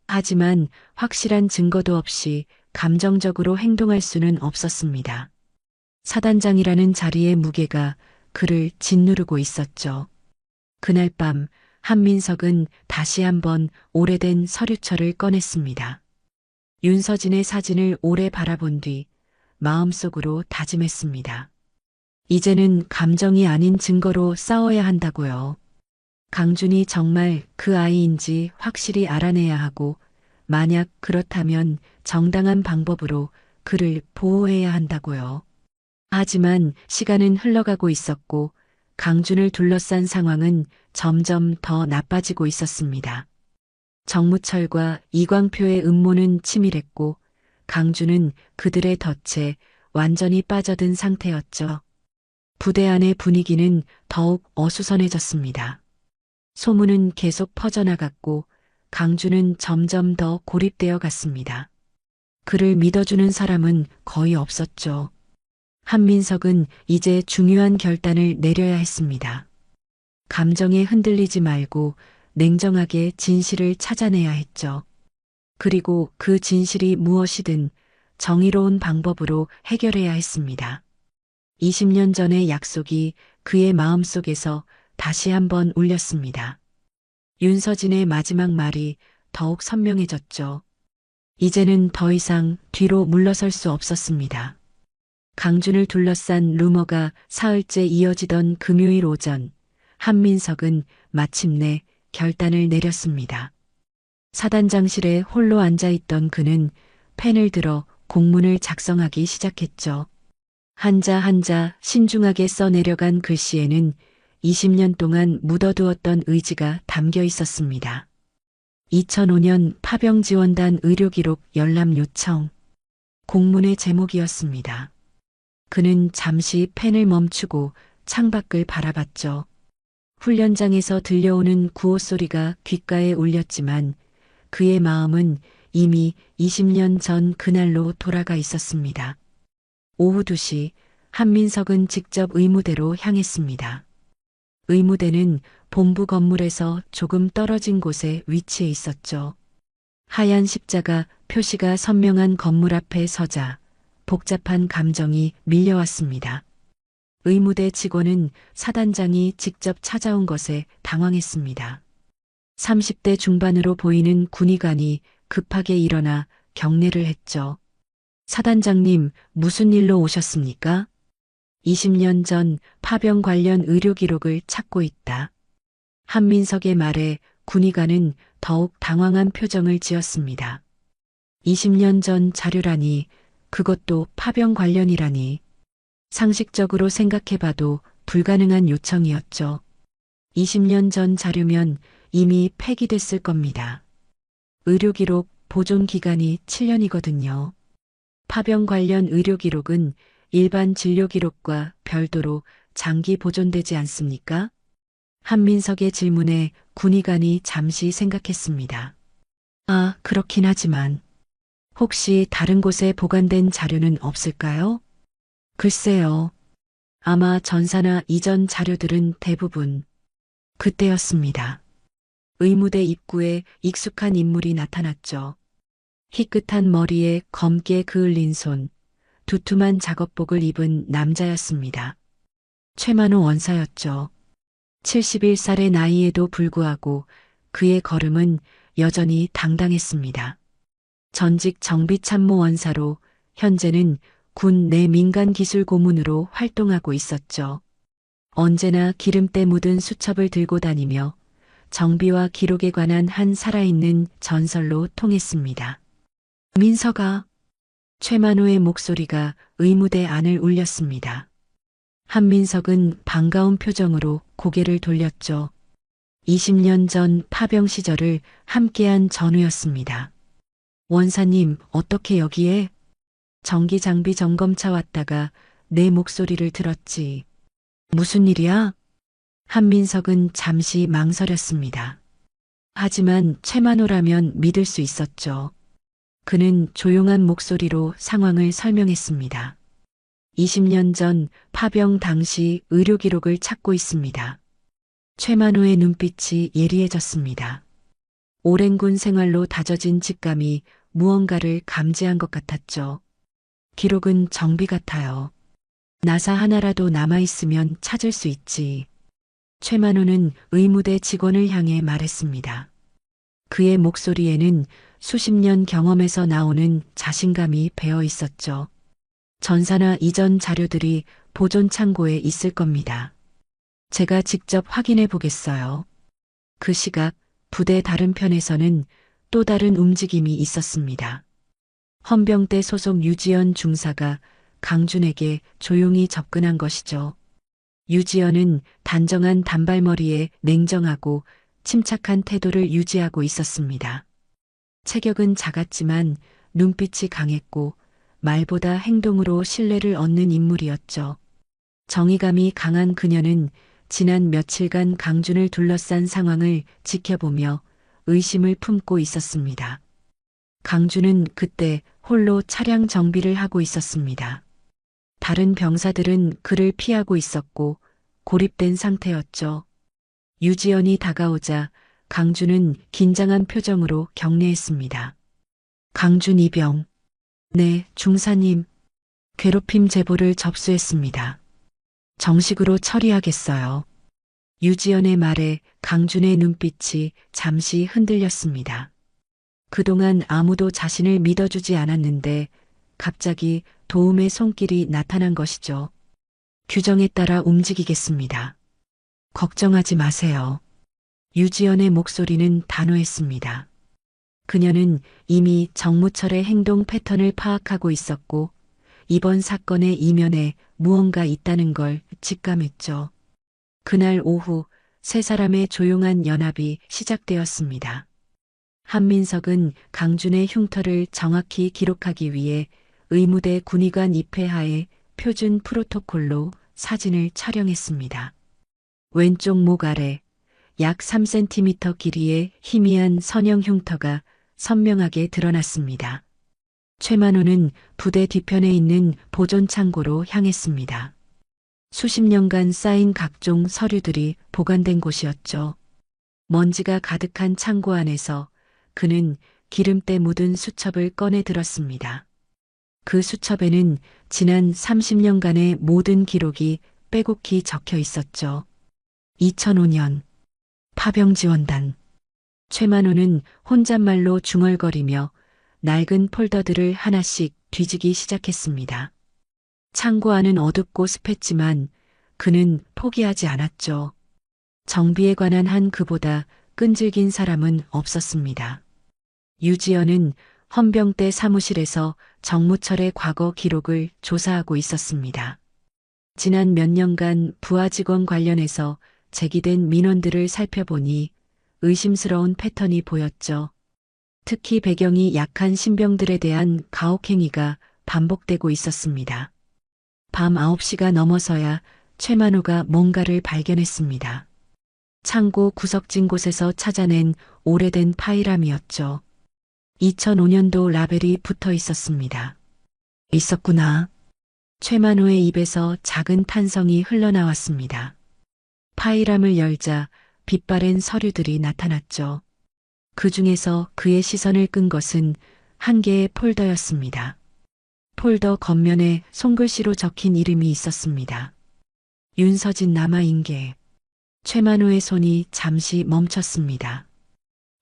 하지만 확실한 증거도 없이 감정적으로 행동할 수는 없었습니다. 사단장이라는 자리의 무게가 그를 짓누르고 있었죠. 그날 밤 한민석은 다시 한번 오래된 서류철을 꺼냈습니다. 윤서진의 사진을 오래 바라본 뒤 마음속으로 다짐했습니다. 이제는 감정이 아닌 증거로 싸워야 한다고요. 강준이 정말 그 아이인지 확실히 알아내야 하고 만약 그렇다면 정당한 방법으로 그를 보호해야 한다고요. 하지만 시간은 흘러가고 있었고 강준을 둘러싼 상황은 점점 더 나빠지고 있었습니다. 정무철과 이광표의 음모는 치밀했고 강준은 그들의 덫에 완전히 빠져든 상태였죠. 부대 안의 분위기는 더욱 어수선해졌습니다. 소문은 계속 퍼져나갔고 강준은 점점 더 고립되어 갔습니다. 그를 믿어주는 사람은 거의 없었죠. 한민석은 이제 중요한 결단을 내려야 했습니다. 감정에 흔들리지 말고 냉정하게 진실을 찾아내야 했죠. 그리고 그 진실이 무엇이든 정의로운 방법으로 해결해야 했습니다. 20년 전의 약속이 그의 마음속에서 다시 한번 울렸습니다. 윤서진의 마지막 말이 더욱 선명해졌죠. 이제는 더 이상 뒤로 물러설 수 없었습니다. 강준을 둘러싼 루머가 사흘째 이어지던 금요일 오전, 한민석은 마침내 결단을 내렸습니다. 사단장실에 홀로 앉아있던 그는 펜을 들어 공문을 작성하기 시작했죠. 한자 한자 신중하게 써내려간 글씨에는 20년 동안 묻어두었던 의지가 담겨 있었습니다. 2005년 파병지원단 의료기록 열람 요청. 공문의 제목이었습니다. 그는 잠시 펜을 멈추고 창밖을 바라봤죠. 훈련장에서 들려오는 구호 소리가 귓가에 울렸지만 그의 마음은 이미 20년 전 그날로 돌아가 있었습니다. 오후 2시 한민석은 직접 의무대로 향했습니다. 의무대는 본부 건물에서 조금 떨어진 곳에 위치해 있었죠. 하얀 십자가 표시가 선명한 건물 앞에 서자 복잡한 감정이 밀려왔습니다. 의무대 직원은 사단장이 직접 찾아온 것에 당황했습니다. 30대 중반으로 보이는 군의관이 급하게 일어나 경례를 했죠. 사단장님, 무슨 일로 오셨습니까? 20년 전 파병 관련 의료 기록을 찾고 있다. 한민석의 말에 군의관은 더욱 당황한 표정을 지었습니다. 20년 전 자료라니, 그것도 파병 관련이라니. 상식적으로 생각해봐도 불가능한 요청이었죠. 20년 전 자료면 이미 폐기됐을 겁니다. 의료기록 보존 기간이 7년이거든요. 파병 관련 의료기록은 일반 진료기록과 별도로 장기 보존되지 않습니까? 한민석의 질문에 군의관이 잠시 생각했습니다. 아, 그렇긴 하지만 혹시 다른 곳에 보관된 자료는 없을까요? 글쎄요. 아마 전사나 이전 자료들은 대부분 그때였습니다. 의무대 입구에 익숙한 인물이 나타났죠. 희끗한 머리에 검게 그을린 손, 두툼한 작업복을 입은 남자였습니다. 최만호 원사였죠. 71살의 나이에도 불구하고 그의 걸음은 여전히 당당했습니다. 전직 정비참모 원사로 현재는 군 내 민간기술 고문으로 활동하고 있었죠. 언제나 기름때 묻은 수첩을 들고 다니며 정비와 기록에 관한 한 살아있는 전설로 통했습니다. 민서가 최만호의 목소리가 의무대 안을 울렸습니다. 한민석은 반가운 표정으로 고개를 돌렸죠. 20년 전 파병 시절을 함께한 전우였습니다. 원사님, 어떻게 여기에? 전기 장비 점검차 왔다가 내 목소리를 들었지. 무슨 일이야? 한민석은 잠시 망설였습니다. 하지만 최만호라면 믿을 수 있었죠. 그는 조용한 목소리로 상황을 설명했습니다. 20년 전 파병 당시 의료 기록을 찾고 있습니다. 최만호의 눈빛이 예리해졌습니다. 오랜 군 생활로 다져진 직감이 무언가를 감지한 것 같았죠. 기록은 정비 같아요. 나사 하나라도 남아있으면 찾을 수 있지. 최만호는 의무대 직원을 향해 말했습니다. 그의 목소리에는 수십 년 경험에서 나오는 자신감이 배어 있었죠. 전사나 이전 자료들이 보존 창고에 있을 겁니다. 제가 직접 확인해 보겠어요. 그 시각 부대 다른 편에서는 또 다른 움직임이 있었습니다. 헌병대 소속 유지연 중사가 강준에게 조용히 접근한 것이죠. 유지연은 단정한 단발머리에 냉정하고 침착한 태도를 유지하고 있었습니다. 체격은 작았지만 눈빛이 강했고 말보다 행동으로 신뢰를 얻는 인물이었죠. 정의감이 강한 그녀는 지난 며칠간 강준을 둘러싼 상황을 지켜보며 의심을 품고 있었습니다. 강준은 그때 홀로 차량 정비를 하고 있었습니다. 다른 병사들은 그를 피하고 있었고 고립된 상태였죠. 유지연이 다가오자 강준은 긴장한 표정으로 경례했습니다. 강준 이병. 네, 중사님. 괴롭힘 제보를 접수했습니다. 정식으로 처리하겠어요. 유지연의 말에 강준의 눈빛이 잠시 흔들렸습니다. 그동안 아무도 자신을 믿어주지 않았는데 갑자기 도움의 손길이 나타난 것이죠. 규정에 따라 움직이겠습니다. 걱정하지 마세요. 유지연의 목소리는 단호했습니다. 그녀는 이미 정무철의 행동 패턴을 파악하고 있었고 이번 사건의 이면에 무언가 있다는 걸 직감했죠. 그날 오후 세 사람의 조용한 연합이 시작되었습니다. 한민석은 강준의 흉터를 정확히 기록하기 위해 의무대 군의관 입회하에 표준 프로토콜로 사진을 촬영했습니다. 왼쪽 목 아래 약 3cm 길이의 희미한 선형 흉터가 선명하게 드러났습니다. 최만호는 부대 뒤편에 있는 보존 창고로 향했습니다. 수십 년간 쌓인 각종 서류들이 보관된 곳이었죠. 먼지가 가득한 창고 안에서 그는 기름때 묻은 수첩을 꺼내 들었습니다. 그 수첩에는 지난 30년간의 모든 기록이 빼곡히 적혀 있었죠. 2005년 파병지원단. 최만호는 혼잣말로 중얼거리며 낡은 폴더들을 하나씩 뒤지기 시작했습니다. 창고 안은 어둡고 습했지만 그는 포기하지 않았죠. 정비에 관한 한 그보다 끈질긴 사람은 없었습니다. 유지연은 헌병대 사무실에서 정무철의 과거 기록을 조사하고 있었습니다. 지난 몇 년간 부하 직원 관련해서 제기된 민원들을 살펴보니 의심스러운 패턴이 보였죠. 특히 배경이 약한 신병들에 대한 가혹행위가 반복되고 있었습니다. 밤 9시가 넘어서야 최만호가 뭔가를 발견했습니다. 창고 구석진 곳에서 찾아낸 오래된 파일함이었죠. 2005년도 라벨이 붙어 있었습니다. 있었구나. 최만호의 입에서 작은 탄성이 흘러나왔습니다. 파일함을 열자 빛바랜 서류들이 나타났죠. 그 중에서 그의 시선을 끈 것은 한 개의 폴더였습니다. 폴더 겉면에 손글씨로 적힌 이름이 있었습니다. 윤서진 남아인계. 최만호의 손이 잠시 멈췄습니다.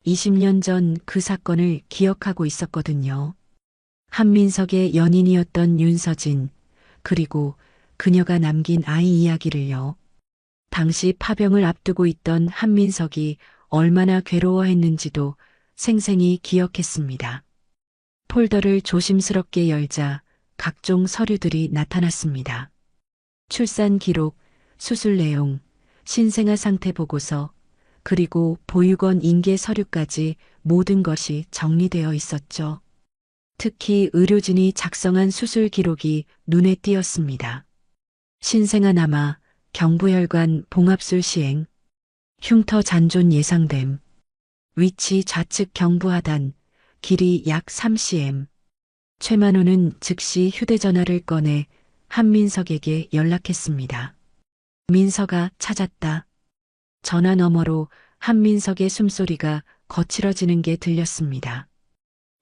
20년 전 그 사건을 기억하고 있었거든요. 한민석의 연인이었던 윤서진, 그리고 그녀가 남긴 아이 이야기를요. 당시 파병을 앞두고 있던 한민석이 얼마나 괴로워했는지도 생생히 기억했습니다. 폴더를 조심스럽게 열자 각종 서류들이 나타났습니다. 출산 기록, 수술 내용, 신생아 상태 보고서, 그리고 보육원 인계 서류까지 모든 것이 정리되어 있었죠. 특히 의료진이 작성한 수술 기록이 눈에 띄었습니다. 신생아 남아, 경부혈관 봉합술 시행, 흉터 잔존 예상됨, 위치 좌측 경부 하단, 길이 약 3cm. 최만호는 즉시 휴대전화를 꺼내 한민석에게 연락했습니다. 민석아, 찾았다. 전화 너머로 한민석의 숨소리가 거칠어지는 게 들렸습니다.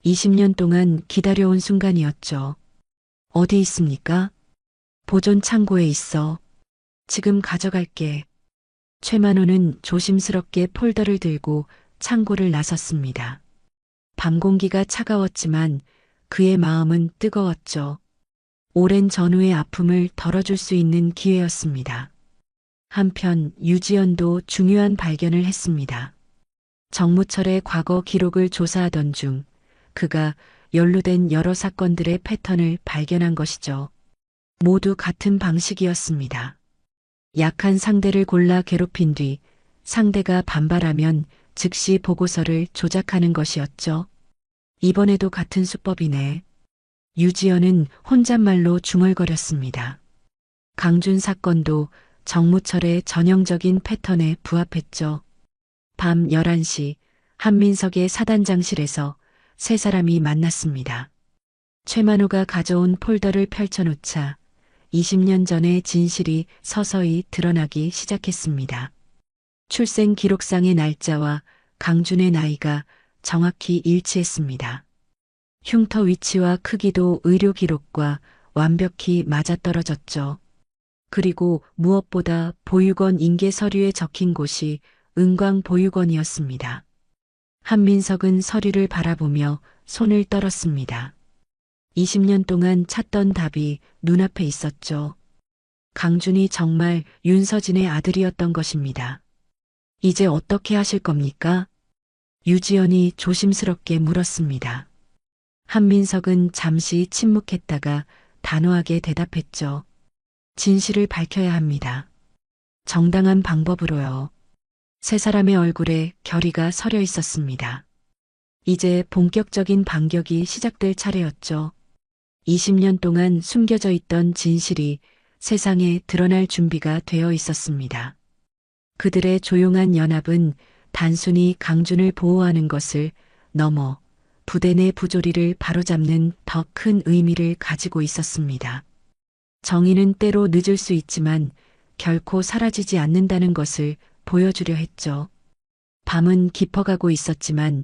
20년 동안 기다려온 순간이었죠. 어디 있습니까? 보존 창고에 있어. 지금 가져갈게. 최만호는 조심스럽게 폴더를 들고 창고를 나섰습니다. 밤 공기가 차가웠지만 그의 마음은 뜨거웠죠. 오랜 전후의 아픔을 덜어줄 수 있는 기회였습니다. 한편 유지연도 중요한 발견을 했습니다. 정무철의 과거 기록을 조사하던 중 그가 연루된 여러 사건들의 패턴을 발견한 것이죠. 모두 같은 방식이었습니다. 약한 상대를 골라 괴롭힌 뒤 상대가 반발하면 즉시 보고서를 조작하는 것이었죠. 이번에도 같은 수법이네. 유지연은 혼잣말로 중얼거렸습니다. 강준 사건도 정무철의 전형적인 패턴에 부합했죠. 밤 11시 한민석의 사단장실에서 세 사람이 만났습니다. 최만호가 가져온 폴더를 펼쳐놓자 20년 전의 진실이 서서히 드러나기 시작했습니다. 출생 기록상의 날짜와 강준의 나이가 정확히 일치했습니다. 흉터 위치와 크기도 의료 기록과 완벽히 맞아떨어졌죠. 그리고 무엇보다 보육원 인계 서류에 적힌 곳이 은광보육원이었습니다. 한민석은 서류를 바라보며 손을 떨었습니다. 20년 동안 찾던 답이 눈앞에 있었죠. 강준이 정말 윤서진의 아들이었던 것입니다. 이제 어떻게 하실 겁니까? 유지연이 조심스럽게 물었습니다. 한민석은 잠시 침묵했다가 단호하게 대답했죠. 진실을 밝혀야 합니다. 정당한 방법으로요. 세 사람의 얼굴에 결의가 서려 있었습니다. 이제 본격적인 반격이 시작될 차례였죠. 20년 동안 숨겨져 있던 진실이 세상에 드러날 준비가 되어 있었습니다. 그들의 조용한 연합은 단순히 강준을 보호하는 것을 넘어 부대 내 부조리를 바로잡는 더 큰 의미를 가지고 있었습니다. 정의는 때로 늦을 수 있지만 결코 사라지지 않는다는 것을 보여주려 했죠. 밤은 깊어가고 있었지만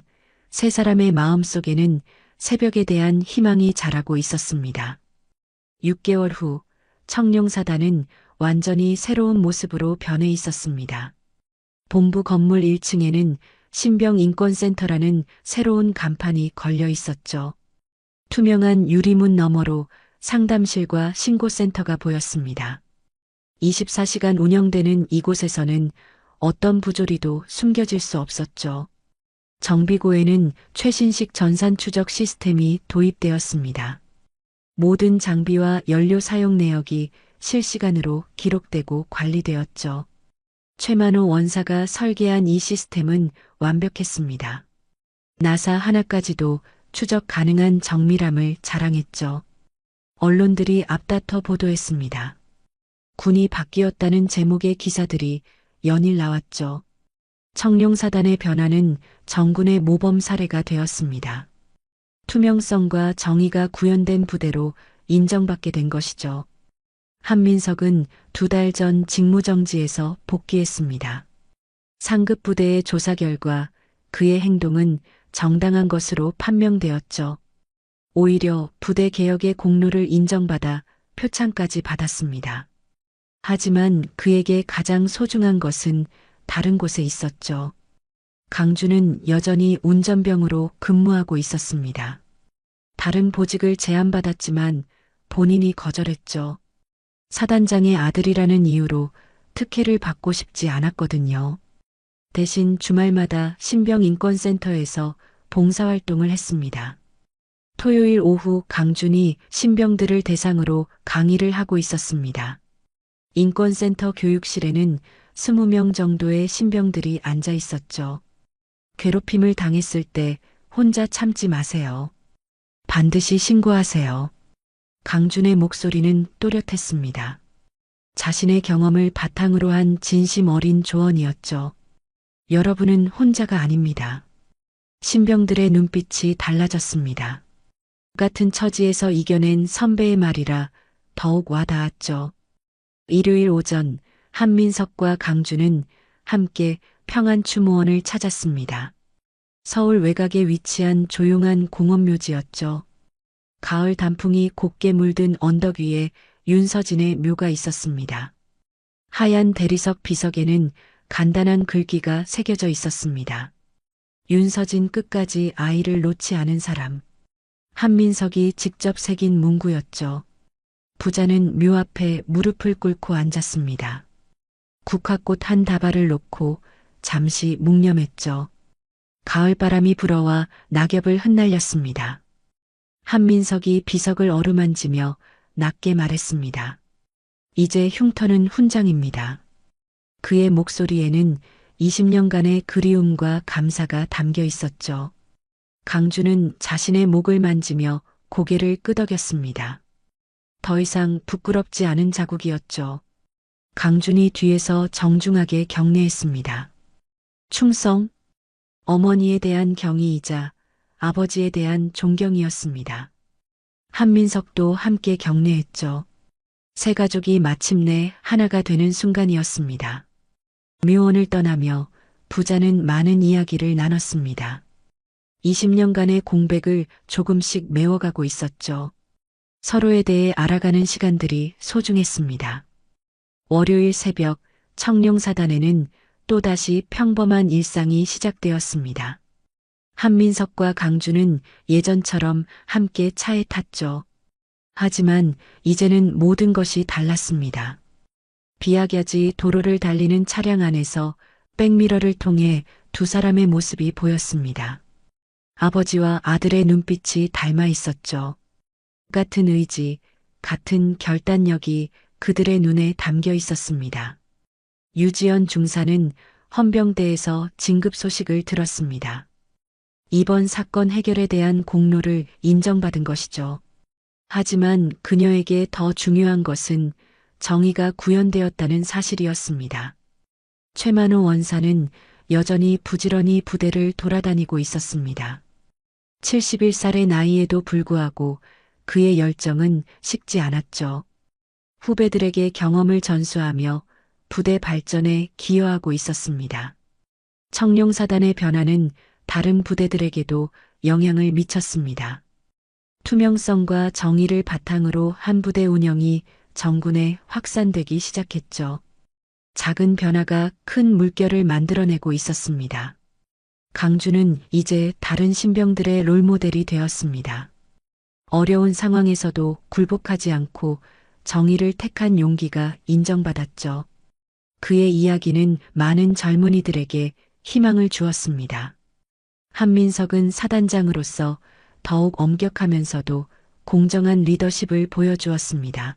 세 사람의 마음속에는 새벽에 대한 희망이 자라고 있었습니다. 6개월 후 청룡사단은 완전히 새로운 모습으로 변해 있었습니다. 본부 건물 1층에는 신병인권센터라는 새로운 간판이 걸려 있었죠. 투명한 유리문 너머로 상담실과 신고센터가 보였습니다. 24시간 운영되는 이곳에서는 어떤 부조리도 숨겨질 수 없었죠. 정비고에는 최신식 전산 추적 시스템이 도입되었습니다. 모든 장비와 연료 사용 내역이 실시간으로 기록되고 관리되었죠. 최만호 원사가 설계한 이 시스템은 완벽했습니다. 나사 하나까지도 추적 가능한 정밀함을 자랑했죠. 언론들이 앞다퉈 보도했습니다. 군이 바뀌었다는 제목의 기사들이 연일 나왔죠. 청룡사단의 변화는 정군의 모범 사례가 되었습니다. 투명성과 정의가 구현된 부대로 인정받게 된 것이죠. 한민석은 2달 전 직무정지에서 복귀했습니다. 상급 부대의 조사 결과 그의 행동은 정당한 것으로 판명되었죠. 오히려 부대 개혁의 공로를 인정받아 표창까지 받았습니다. 하지만 그에게 가장 소중한 것은 다른 곳에 있었죠. 강준은 여전히 운전병으로 근무하고 있었습니다. 다른 보직을 제안받았지만 본인이 거절했죠. 사단장의 아들이라는 이유로 특혜를 받고 싶지 않았거든요. 대신 주말마다 신병인권센터에서 봉사활동을 했습니다. 토요일 오후 강준이 신병들을 대상으로 강의를 하고 있었습니다. 인권센터 교육실에는 20명 정도의 신병들이 앉아 있었죠. 괴롭힘을 당했을 때 혼자 참지 마세요. 반드시 신고하세요. 강준의 목소리는 또렷했습니다. 자신의 경험을 바탕으로 한 진심 어린 조언이었죠. 여러분은 혼자가 아닙니다. 신병들의 눈빛이 달라졌습니다. 같은 처지에서 이겨낸 선배의 말이라 더욱 와닿았죠. 일요일 오전 한민석과 강준은 함께 평안추모원을 찾았습니다. 서울 외곽에 위치한 조용한 공원묘지였죠. 가을 단풍이 곱게 물든 언덕 위에 윤서진의 묘가 있었습니다. 하얀 대리석 비석에는 간단한 글귀가 새겨져 있었습니다. 윤서진 끝까지 아이를 놓지 않은 사람. 한민석이 직접 새긴 문구였죠. 부자는 묘 앞에 무릎을 꿇고 앉았습니다. 국화꽃 한 다발을 놓고 잠시 묵념했죠. 가을바람이 불어와 낙엽을 흩날렸습니다. 한민석이 비석을 어루만지며 낮게 말했습니다. 이제 흉터는 훈장입니다. 그의 목소리에는 20년간의 그리움과 감사가 담겨 있었죠. 강준은 자신의 목을 만지며 고개를 끄덕였습니다. 더 이상 부끄럽지 않은 자국이었죠. 강준이 뒤에서 정중하게 경례했습니다. 충성, 어머니에 대한 경의이자 아버지에 대한 존경이었습니다. 한민석도 함께 경례했죠. 세 가족이 마침내 하나가 되는 순간이었습니다. 묘원을 떠나며 부자는 많은 이야기를 나눴습니다. 20년간의 공백을 조금씩 메워가고 있었죠. 서로에 대해 알아가는 시간들이 소중했습니다. 월요일 새벽 청룡사단에는 또다시 평범한 일상이 시작되었습니다. 한민석과 강준은 예전처럼 함께 차에 탔죠. 하지만 이제는 모든 것이 달랐습니다. 비아갸지 도로를 달리는 차량 안에서 백미러를 통해 두 사람의 모습이 보였습니다. 아버지와 아들의 눈빛이 닮아 있었죠. 같은 의지, 같은 결단력이 그들의 눈에 담겨 있었습니다. 유지연 중사는 헌병대에서 진급 소식을 들었습니다. 이번 사건 해결에 대한 공로를 인정받은 것이죠. 하지만 그녀에게 더 중요한 것은 정의가 구현되었다는 사실이었습니다. 최만호 원사는 여전히 부지런히 부대를 돌아다니고 있었습니다. 71살의 나이에도 불구하고 그의 열정은 식지 않았죠. 후배들에게 경험을 전수하며 부대 발전에 기여하고 있었습니다. 청룡사단의 변화는 다른 부대들에게도 영향을 미쳤습니다. 투명성과 정의를 바탕으로 한 부대 운영이 정군에 확산되기 시작했죠. 작은 변화가 큰 물결을 만들어내고 있었습니다. 강준은 이제 다른 신병들의 롤모델이 되었습니다. 어려운 상황에서도 굴복하지 않고 정의를 택한 용기가 인정받았죠. 그의 이야기는 많은 젊은이들에게 희망을 주었습니다. 한민석은 사단장으로서 더욱 엄격하면서도 공정한 리더십을 보여주었습니다.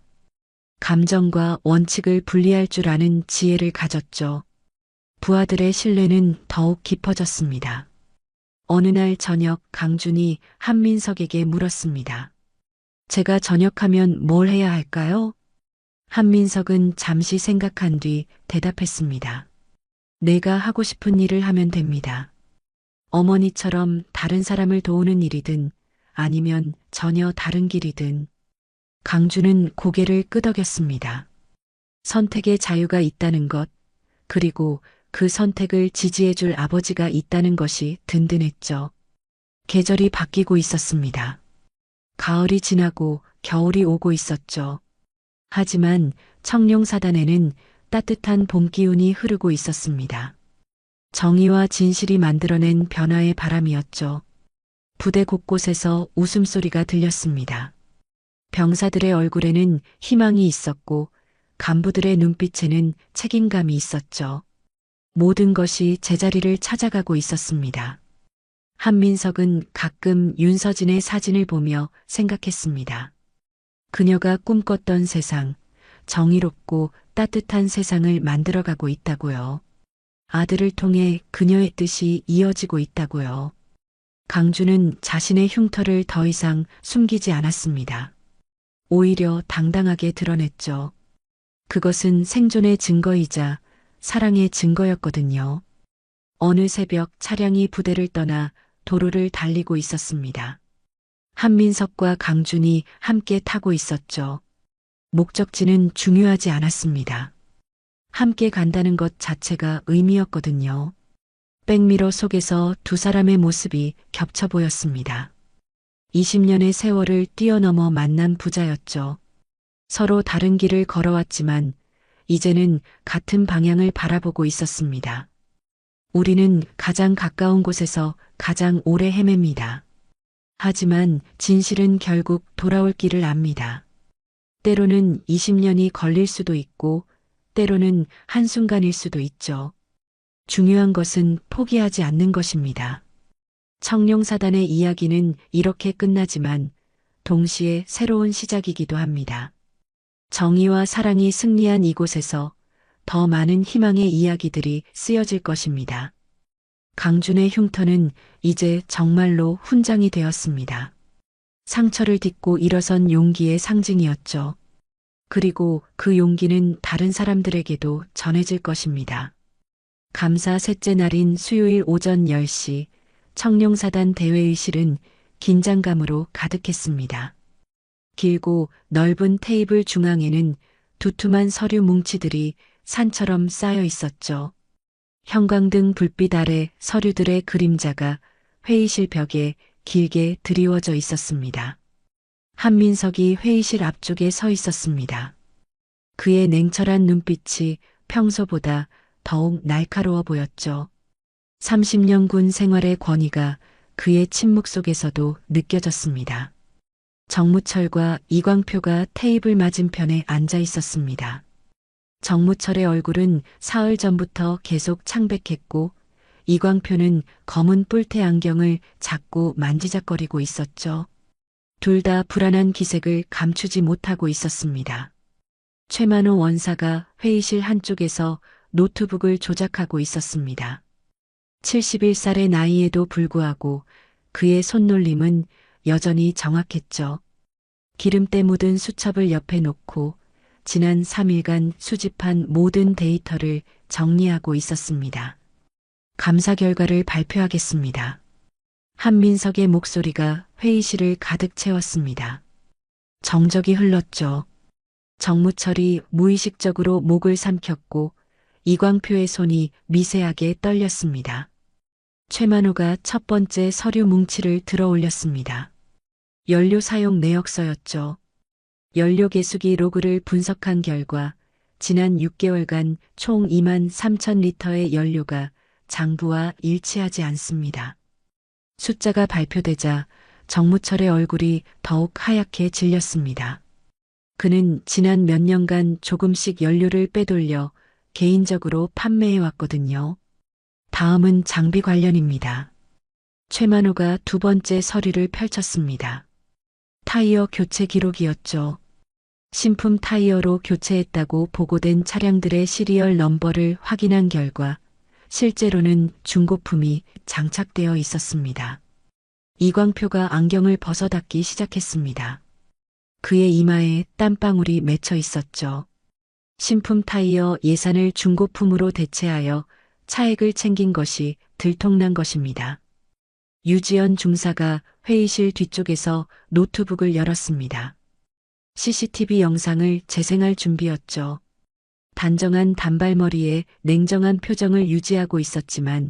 감정과 원칙을 분리할 줄 아는 지혜를 가졌죠. 부하들의 신뢰는 더욱 깊어졌습니다. 어느 날 저녁 강준이 한민석에게 물었습니다. 제가 전역하면 뭘 해야 할까요? 한민석은 잠시 생각한 뒤 대답했습니다. 내가 하고 싶은 일을 하면 됩니다. 어머니처럼 다른 사람을 도우는 일이든 아니면 전혀 다른 길이든. 강준은 고개를 끄덕였습니다. 선택의 자유가 있다는 것, 그리고 그 선택을 지지해줄 아버지가 있다는 것이 든든했죠. 계절이 바뀌고 있었습니다. 가을이 지나고 겨울이 오고 있었죠. 하지만 청룡사단에는 따뜻한 봄 기운이 흐르고 있었습니다. 정의와 진실이 만들어낸 변화의 바람이었죠. 부대 곳곳에서 웃음소리가 들렸습니다. 병사들의 얼굴에는 희망이 있었고 간부들의 눈빛에는 책임감이 있었죠. 모든 것이 제자리를 찾아가고 있었습니다. 한민석은 가끔 윤서진의 사진을 보며 생각했습니다. 그녀가 꿈꿨던 세상, 정의롭고 따뜻한 세상을 만들어가고 있다고요. 아들을 통해 그녀의 뜻이 이어지고 있다고요. 강주는 자신의 흉터를 더 이상 숨기지 않았습니다. 오히려 당당하게 드러냈죠. 그것은 생존의 증거이자 사랑의 증거였거든요. 어느 새벽 차량이 부대를 떠나 도로를 달리고 있었습니다. 한민석과 강준이 함께 타고 있었죠. 목적지는 중요하지 않았습니다. 함께 간다는 것 자체가 의미였거든요. 백미러 속에서 두 사람의 모습이 겹쳐 보였습니다. 20년의 세월을 뛰어넘어 만난 부자였죠. 서로 다른 길을 걸어왔지만 이제는 같은 방향을 바라보고 있었습니다. 우리는 가장 가까운 곳에서 가장 오래 헤맵니다. 하지만 진실은 결국 돌아올 길을 압니다. 때로는 20년이 걸릴 수도 있고 때로는 한순간일 수도 있죠. 중요한 것은 포기하지 않는 것입니다. 청룡사단의 이야기는 이렇게 끝나지만 동시에 새로운 시작이기도 합니다. 정의와 사랑이 승리한 이곳에서 더 많은 희망의 이야기들이 쓰여질 것입니다. 강준의 흉터는 이제 정말로 훈장이 되었습니다. 상처를 딛고 일어선 용기의 상징이었죠. 그리고 그 용기는 다른 사람들에게도 전해질 것입니다. 감사 셋째 날인 수요일 오전 10시 청룡사단 대회의실은 긴장감으로 가득했습니다. 길고 넓은 테이블 중앙에는 두툼한 서류 뭉치들이 산처럼 쌓여 있었죠. 형광등 불빛 아래 서류들의 그림자가 회의실 벽에 길게 드리워져 있었습니다. 한민석이 회의실 앞쪽에 서 있었습니다. 그의 냉철한 눈빛이 평소보다 더욱 날카로워 보였죠. 30년 군 생활의 권위가 그의 침묵 속에서도 느껴졌습니다. 정무철과 이광표가 테이블 맞은편에 앉아 있었습니다. 정무철의 얼굴은 사흘 전부터 계속 창백했고 이광표는 검은 뿔테 안경을 자꾸 만지작거리고 있었죠. 둘 다 불안한 기색을 감추지 못하고 있었습니다. 최만호 원사가 회의실 한쪽에서 노트북을 조작하고 있었습니다. 71살의 나이에도 불구하고 그의 손놀림은 여전히 정확했죠. 기름때 묻은 수첩을 옆에 놓고 지난 3일간 수집한 모든 데이터를 정리하고 있었습니다. 감사 결과를 발표하겠습니다. 한민석의 목소리가 회의실을 가득 채웠습니다. 정적이 흘렀죠. 정무철이 무의식적으로 목을 삼켰고 이광표의 손이 미세하게 떨렸습니다. 최만호가 첫 번째 서류 뭉치를 들어 올렸습니다. 연료 사용 내역서였죠. 연료 계수기 로그를 분석한 결과 지난 6개월간 총 2만 3천 리터의 연료가 장부와 일치하지 않습니다. 숫자가 발표되자 정무철의 얼굴이 더욱 하얗게 질렸습니다. 그는 지난 몇 년간 조금씩 연료를 빼돌려 개인적으로 판매해 왔거든요. 다음은 장비 관련입니다. 최만호가 두 번째 서류를 펼쳤습니다. 타이어 교체 기록이었죠. 신품 타이어로 교체했다고 보고된 차량들의 시리얼 넘버를 확인한 결과 실제로는 중고품이 장착되어 있었습니다. 이광표가 안경을 벗어닫기 시작했습니다. 그의 이마에 땀방울이 맺혀 있었죠. 신품 타이어 예산을 중고품으로 대체하여 차액을 챙긴 것이 들통난 것입니다. 유지연 중사가 회의실 뒤쪽에서 노트북을 열었습니다. CCTV 영상을 재생할 준비였죠. 단정한 단발머리에 냉정한 표정을 유지하고 있었지만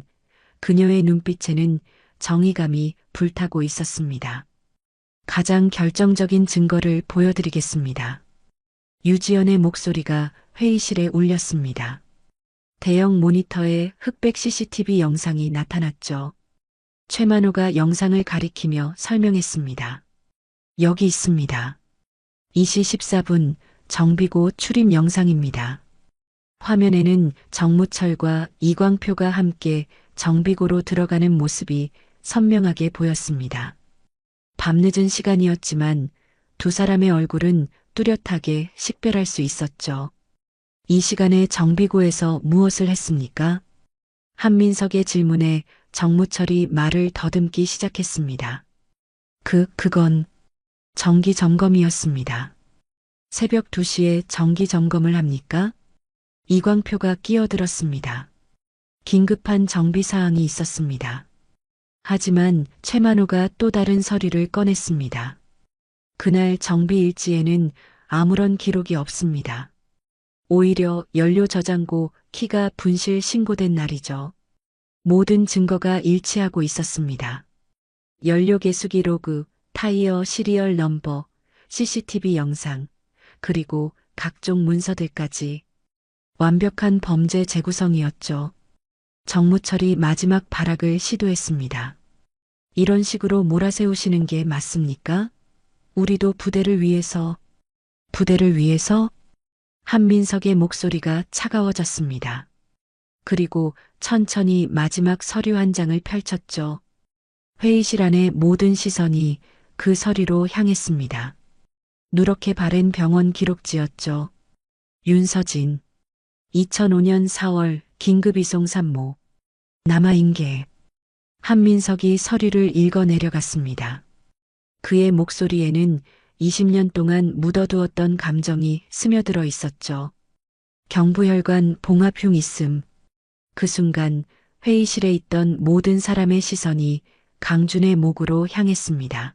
그녀의 눈빛에는 정의감이 불타고 있었습니다. 가장 결정적인 증거를 보여드리겠습니다. 유지연의 목소리가 회의실에 울렸습니다. 대형 모니터에 흑백 CCTV 영상이 나타났죠. 최만호가 영상을 가리키며 설명했습니다. 여기 있습니다. 2시 14분 정비고 출입 영상입니다. 화면에는 정무철과 이광표가 함께 정비고로 들어가는 모습이 선명하게 보였습니다. 밤늦은 시간이었지만 두 사람의 얼굴은 뚜렷하게 식별할 수 있었죠. 이 시간에 정비구에서 무엇을 했습니까? 한민석의 질문에 정무철이 말을 더듬기 시작했습니다. 그건 정기 점검이었습니다. 새벽 2시에 정기 점검을 합니까? 이광표가 끼어들었습니다. 긴급한 정비 사항이 있었습니다. 하지만 최만호가 또 다른 서류를 꺼냈습니다. 그날 정비 일지에는 아무런 기록이 없습니다. 오히려 연료 저장고 키가 분실 신고된 날이죠. 모든 증거가 일치하고 있었습니다. 연료 개수기 로그, 타이어 시리얼 넘버, CCTV 영상, 그리고 각종 문서들까지 완벽한 범죄 재구성이었죠. 정무철이 마지막 발악을 시도했습니다. 이런 식으로 몰아세우시는 게 맞습니까? 우리도 부대를 위해서 한민석의 목소리가 차가워졌습니다. 그리고 천천히 마지막 서류 한 장을 펼쳤죠. 회의실 안의 모든 시선이 그 서류로 향했습니다. 누렇게 바랜 병원 기록지였죠. 윤서진. 2005년 4월 긴급이송 산모. 남아인계. 한민석이 서류를 읽어 내려갔습니다. 그의 목소리에는 20년 동안 묻어두었던 감정이 스며들어 있었죠. 경부혈관 봉합흉 있음. 그 순간 회의실에 있던 모든 사람의 시선이 강준의 목으로 향했습니다.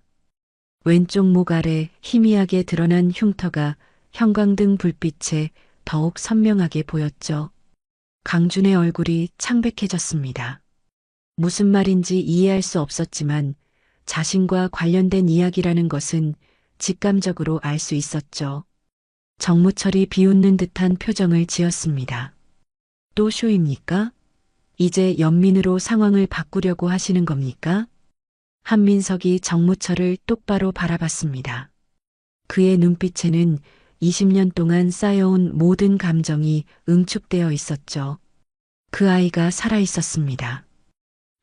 왼쪽 목 아래 희미하게 드러난 흉터가 형광등 불빛에 더욱 선명하게 보였죠. 강준의 얼굴이 창백해졌습니다. 무슨 말인지 이해할 수 없었지만 자신과 관련된 이야기라는 것은 직감적으로 알 수 있었죠. 정무철이 비웃는 듯한 표정을 지었습니다. 또 쇼입니까? 이제 연민으로 상황을 바꾸려고 하시는 겁니까? 한민석이 정무철을 똑바로 바라봤습니다. 그의 눈빛에는 20년 동안 쌓여온 모든 감정이 응축되어 있었죠. 그 아이가 살아 있었습니다.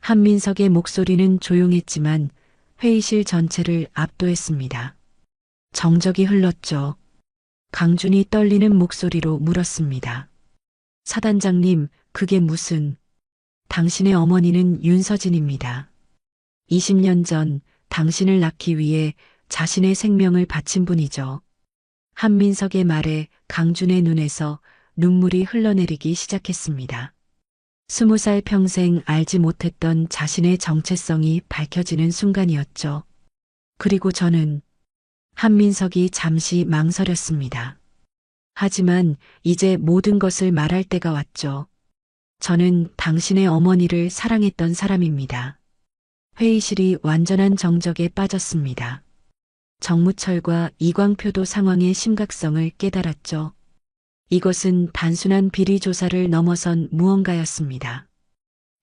한민석의 목소리는 조용했지만 회의실 전체를 압도했습니다. 정적이 흘렀죠. 강준이 떨리는 목소리로 물었습니다. 사단장님, 그게 무슨... 당신의 어머니는 윤서진입니다. 20년 전 당신을 낳기 위해 자신의 생명을 바친 분이죠. 한민석의 말에 강준의 눈에서 눈물이 흘러내리기 시작했습니다. 20살 평생 알지 못했던 자신의 정체성이 밝혀지는 순간이었죠. 그리고 저는 한민석이 잠시 망설였습니다. 하지만 이제 모든 것을 말할 때가 왔죠. 저는 당신의 어머니를 사랑했던 사람입니다. 회의실이 완전한 정적에 빠졌습니다. 정무철과 이광표도 상황의 심각성을 깨달았죠. 이것은 단순한 비리 조사를 넘어선 무언가였습니다.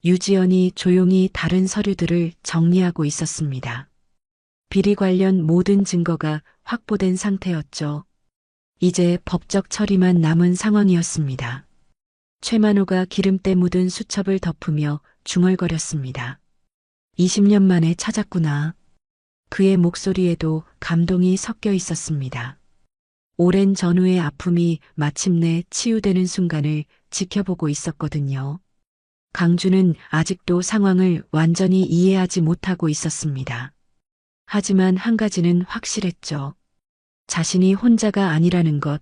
유지연이 조용히 다른 서류들을 정리하고 있었습니다. 비리 관련 모든 증거가 확보된 상태였죠. 이제 법적 처리만 남은 상황이었습니다. 최만호가 기름때 묻은 수첩을 덮으며 중얼거렸습니다. 20년 만에 찾았구나. 그의 목소리에도 감동이 섞여 있었습니다. 오랜 전후의 아픔이 마침내 치유되는 순간을 지켜보고 있었거든요. 강준은 아직도 상황을 완전히 이해하지 못하고 있었습니다. 하지만 한 가지는 확실했죠. 자신이 혼자가 아니라는 것,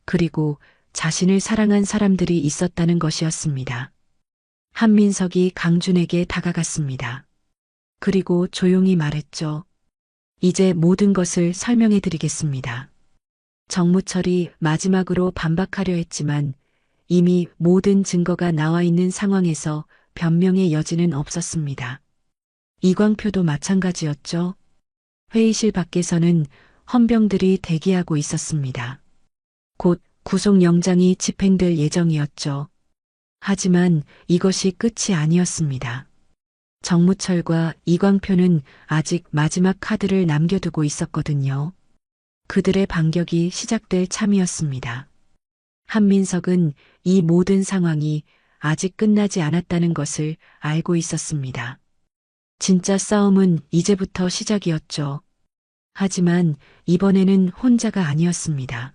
그리고 자신을 사랑한 사람들이 있었다는 것이었습니다. 한민석이 강준에게 다가갔습니다. 그리고 조용히 말했죠. 이제 모든 것을 설명해 드리겠습니다. 정무철이 마지막으로 반박하려 했지만 이미 모든 증거가 나와 있는 상황에서 변명의 여지는 없었습니다. 이광표도 마찬가지였죠. 회의실 밖에서는 헌병들이 대기하고 있었습니다. 곧 구속영장이 집행될 예정이었죠. 하지만 이것이 끝이 아니었습니다. 정무철과 이광표는 아직 마지막 카드를 남겨두고 있었거든요. 그들의 반격이 시작될 참이었습니다. 한민석은 이 모든 상황이 아직 끝나지 않았다는 것을 알고 있었습니다. 진짜 싸움은 이제부터 시작이었죠. 하지만 이번에는 혼자가 아니었습니다.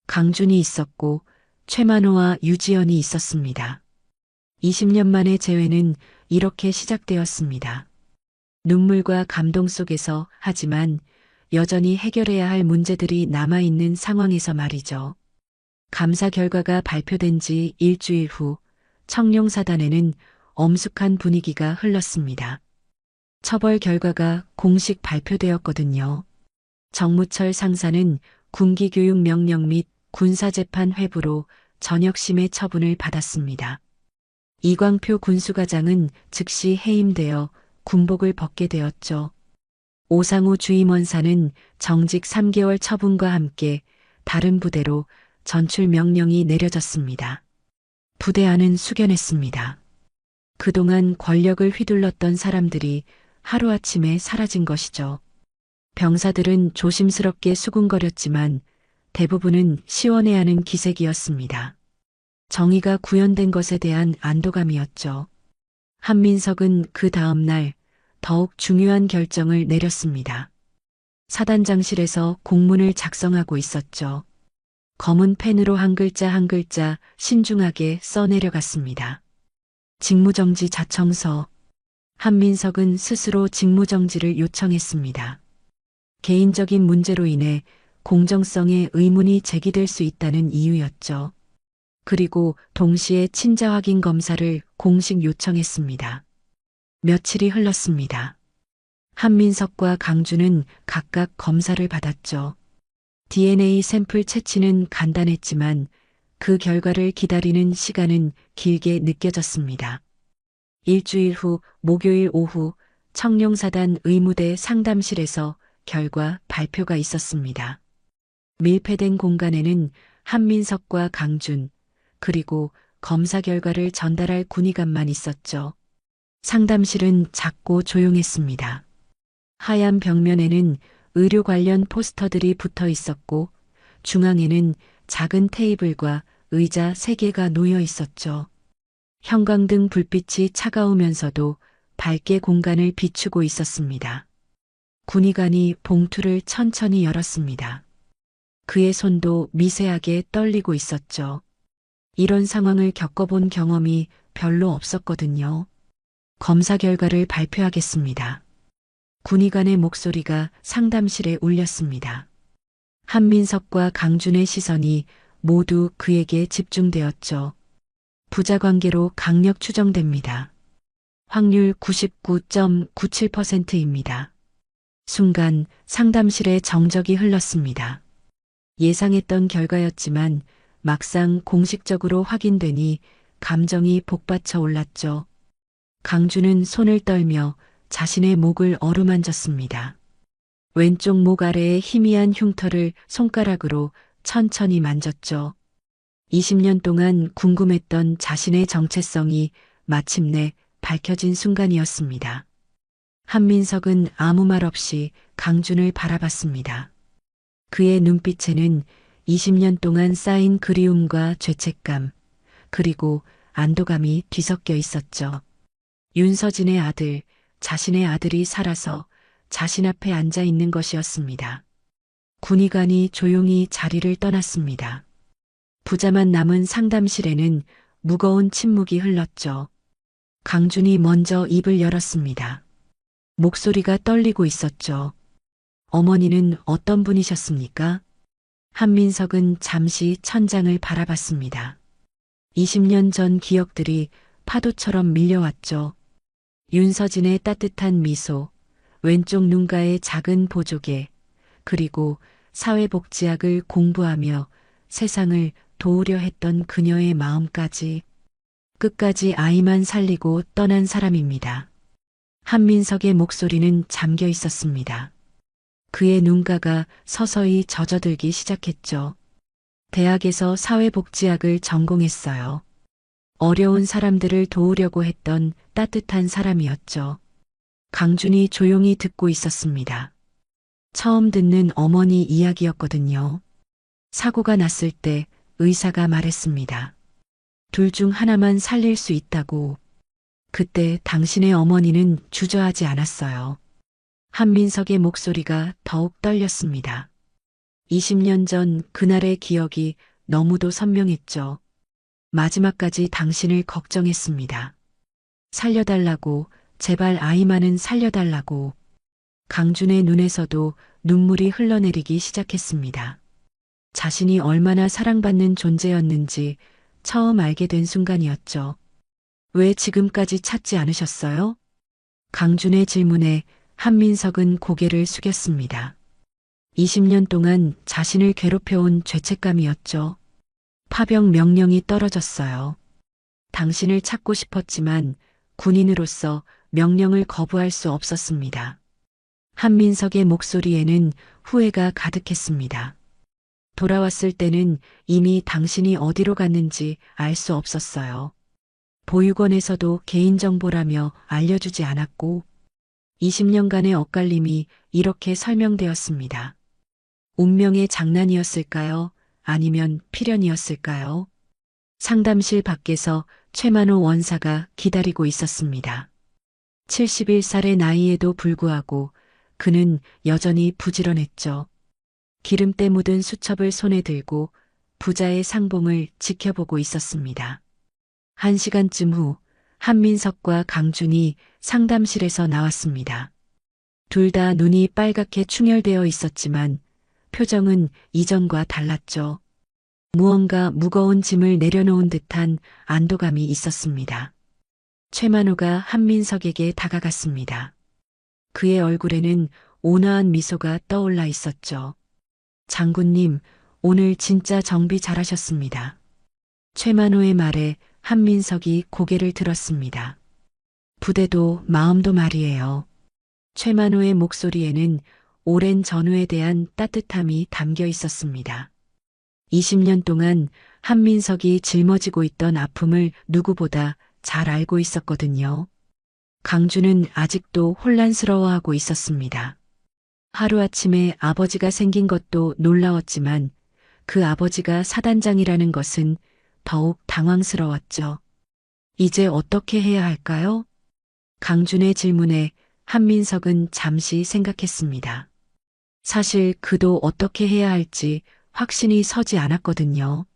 강준이 있었고 최만호와 유지연이 있었습니다. 20년 만의 재회는 이렇게 시작되었습니다. 눈물과 감동 속에서 하지만 여전히 해결해야 할 문제들이 남아있는 상황에서 말이죠. 감사 결과가 발표된 지 일주일 후 청룡사단에는 엄숙한 분위기가 흘렀습니다. 처벌 결과가 공식 발표되었거든요. 정무철 상사는 군기교육명령 및 군사재판 회부로 전역심의 처분을 받았습니다. 이광표 군수과장은 즉시 해임되어 군복을 벗게 되었죠. 오상우 주임원사는 정직 3개월 처분과 함께 다른 부대로 전출 명령이 내려졌습니다. 부대 안은 숙연했습니다. 그동안 권력을 휘둘렀던 사람들이 하루아침에 사라진 것이죠. 병사들은 조심스럽게 수군거렸지만 대부분은 시원해하는 기색이었습니다. 정의가 구현된 것에 대한 안도감이었죠. 한민석은 그 다음 날 더욱 중요한 결정을 내렸습니다. 사단장실에서 공문을 작성하고 있었죠. 검은 펜으로 한 글자 한 글자 신중하게 써내려갔습니다. 직무정지 자청서. 한민석은 스스로 직무정지를 요청했습니다. 개인적인 문제로 인해 공정성에 의문이 제기될 수 있다는 이유였죠. 그리고 동시에 친자 확인 검사를 공식 요청했습니다. 며칠이 흘렀습니다. 한민석과 강주는 각각 검사를 받았죠. DNA 샘플 채취는 간단했지만 그 결과를 기다리는 시간은 길게 느껴졌습니다. 일주일 후 목요일 오후 청룡사단 의무대 상담실에서 결과 발표가 있었습니다. 밀폐된 공간에는 한민석과 강준, 그리고 검사 결과를 전달할 군의관만 있었죠. 상담실은 작고 조용했습니다. 하얀 벽면에는 의료 관련 포스터들이 붙어 있었고 중앙에는 작은 테이블과 의자 3개가 놓여 있었죠. 형광등 불빛이 차가우면서도 밝게 공간을 비추고 있었습니다. 군의관이 봉투를 천천히 열었습니다. 그의 손도 미세하게 떨리고 있었죠. 이런 상황을 겪어본 경험이 별로 없었거든요. 검사 결과를 발표하겠습니다. 군의관의 목소리가 상담실에 울렸습니다. 한민석과 강준의 시선이 모두 그에게 집중되었죠. 부자관계로 강력 추정됩니다. 확률 99.97%입니다. 순간 상담실에 정적이 흘렀습니다. 예상했던 결과였지만 막상 공식적으로 확인되니 감정이 복받쳐 올랐죠. 강주는 손을 떨며 자신의 목을 어루만졌습니다. 왼쪽 목 아래의 희미한 흉터를 손가락으로 천천히 만졌죠. 20년 동안 궁금했던 자신의 정체성이 마침내 밝혀진 순간이었습니다. 한민석은 아무 말 없이 강준을 바라봤습니다. 그의 눈빛에는 20년 동안 쌓인 그리움과 죄책감, 그리고 안도감이 뒤섞여 있었죠. 윤서진의 아들, 자신의 아들이 살아서 자신 앞에 앉아 있는 것이었습니다. 군의관이 조용히 자리를 떠났습니다. 부자만 남은 상담실에는 무거운 침묵이 흘렀죠. 강준이 먼저 입을 열었습니다. 목소리가 떨리고 있었죠. 어머니는 어떤 분이셨습니까? 한민석은 잠시 천장을 바라봤습니다. 20년 전 기억들이 파도처럼 밀려왔죠. 윤서진의 따뜻한 미소, 왼쪽 눈가의 작은 보조개, 그리고 사회복지학을 공부하며 세상을 도우려 했던 그녀의 마음까지 끝까지 아이만 살리고 떠난 사람입니다. 한민석의 목소리는 잠겨 있었습니다. 그의 눈가가 서서히 젖어들기 시작했죠. 대학에서 사회복지학을 전공했어요. 어려운 사람들을 도우려고 했던 따뜻한 사람이었죠. 강준이 조용히 듣고 있었습니다. 처음 듣는 어머니 이야기였거든요. 사고가 났을 때 의사가 말했습니다. 둘 중 하나만 살릴 수 있다고. 그때 당신의 어머니는 주저하지 않았어요. 한민석의 목소리가 더욱 떨렸습니다. 20년 전 그날의 기억이 너무도 선명했죠. 마지막까지 당신을 걱정했습니다. 살려달라고, 제발 아이만은 살려달라고. 강준의 눈에서도 눈물이 흘러내리기 시작했습니다. 자신이 얼마나 사랑받는 존재였는지 처음 알게 된 순간이었죠. 왜 지금까지 찾지 않으셨어요? 강준의 질문에 한민석은 고개를 숙였습니다. 20년 동안 자신을 괴롭혀온 죄책감이었죠. 파병 명령이 떨어졌어요. 당신을 찾고 싶었지만 군인으로서 명령을 거부할 수 없었습니다. 한민석의 목소리에는 후회가 가득했습니다. 돌아왔을 때는 이미 당신이 어디로 갔는지 알 수 없었어요. 보육원에서도 개인정보라며 알려주지 않았고 20년간의 엇갈림이 이렇게 설명되었습니다. 운명의 장난이었을까요? 아니면 필연이었을까요? 상담실 밖에서 최만호 원사가 기다리고 있었습니다. 71살의 나이에도 불구하고 그는 여전히 부지런했죠. 기름때 묻은 수첩을 손에 들고 부자의 상봉을 지켜보고 있었습니다. 1시간쯤 후 한민석과 강준이 상담실에서 나왔습니다. 둘 다 눈이 빨갛게 충혈되어 있었지만 표정은 이전과 달랐죠. 무언가 무거운 짐을 내려놓은 듯한 안도감이 있었습니다. 최만호가 한민석에게 다가갔습니다. 그의 얼굴에는 온화한 미소가 떠올라 있었죠. 장군님, 오늘 진짜 정비 잘하셨습니다. 최만호의 말에 한민석이 고개를 들었습니다. 부대도 마음도 말이에요. 최만호의 목소리에는 오랜 전후에 대한 따뜻함이 담겨 있었습니다. 20년 동안 한민석이 짊어지고 있던 아픔을 누구보다 잘 알고 있었거든요. 강주는 아직도 혼란스러워하고 있었습니다. 하루아침에 아버지가 생긴 것도 놀라웠지만 그 아버지가 사단장이라는 것은 더욱 당황스러웠죠. 이제 어떻게 해야 할까요? 강준의 질문에 한민석은 잠시 생각했습니다. 사실 그도 어떻게 해야 할지 확신이 서지 않았거든요.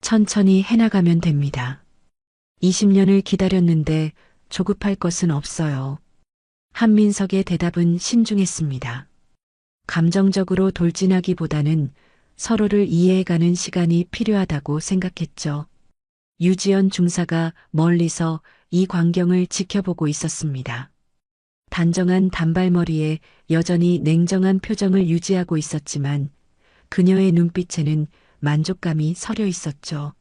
천천히 해나가면 됩니다. 20년을 기다렸는데 조급할 것은 없어요. 한민석의 대답은 신중했습니다. 감정적으로 돌진하기보다는 서로를 이해해가는 시간이 필요하다고 생각했죠. 유지연 중사가 멀리서 이 광경을 지켜보고 있었습니다. 단정한 단발머리에 여전히 냉정한 표정을 유지하고 있었지만 그녀의 눈빛에는 만족감이 서려 있었죠.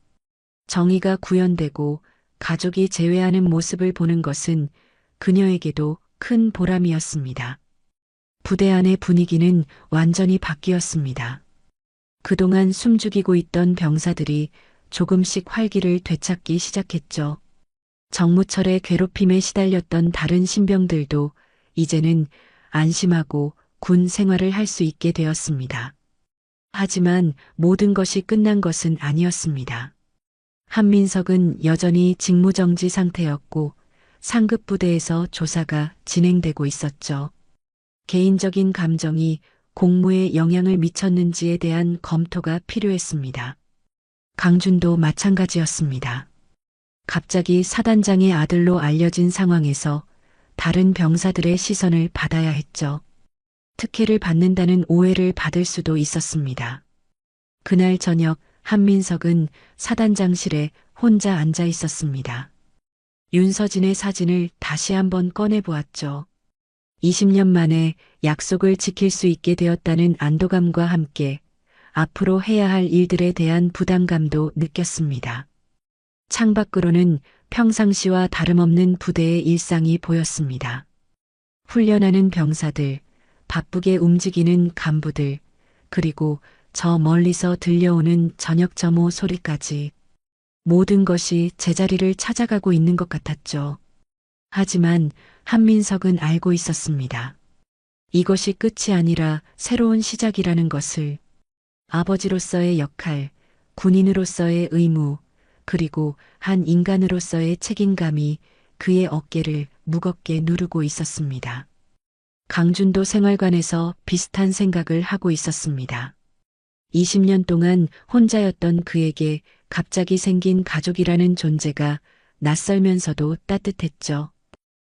정의가 구현되고 가족이 재회하는 모습을 보는 것은 그녀에게도 큰 보람이었습니다. 부대 안의 분위기는 완전히 바뀌었습니다. 그동안 숨죽이고 있던 병사들이 조금씩 활기를 되찾기 시작했죠. 정무철의 괴롭힘에 시달렸던 다른 신병들도 이제는 안심하고 군 생활을 할 수 있게 되었습니다. 하지만 모든 것이 끝난 것은 아니었습니다. 한민석은 여전히 직무정지 상태였고 상급 부대에서 조사가 진행되고 있었죠. 개인적인 감정이 공무에 영향을 미쳤는지에 대한 검토가 필요했습니다. 강준도 마찬가지였습니다. 갑자기 사단장의 아들로 알려진 상황에서 다른 병사들의 시선을 받아야 했죠. 특혜를 받는다는 오해를 받을 수도 있었습니다. 그날 저녁 한민석은 사단장실에 혼자 앉아 있었습니다. 윤서진의 사진을 다시 한번 꺼내보았죠. 20년 만에 약속을 지킬 수 있게 되었다는 안도감과 함께 앞으로 해야 할 일들에 대한 부담감도 느꼈습니다. 창밖으로는 평상시와 다름없는 부대의 일상이 보였습니다. 훈련하는 병사들, 바쁘게 움직이는 간부들, 그리고 저 멀리서 들려오는 저녁 점호 소리까지 모든 것이 제자리를 찾아가고 있는 것 같았죠. 하지만 한민석은 알고 있었습니다. 이것이 끝이 아니라 새로운 시작이라는 것을. 아버지로서의 역할, 군인으로서의 의무, 그리고 한 인간으로서의 책임감이 그의 어깨를 무겁게 누르고 있었습니다. 강준도 생활관에서 비슷한 생각을 하고 있었습니다. 20년 동안 혼자였던 그에게 갑자기 생긴 가족이라는 존재가 낯설면서도 따뜻했죠.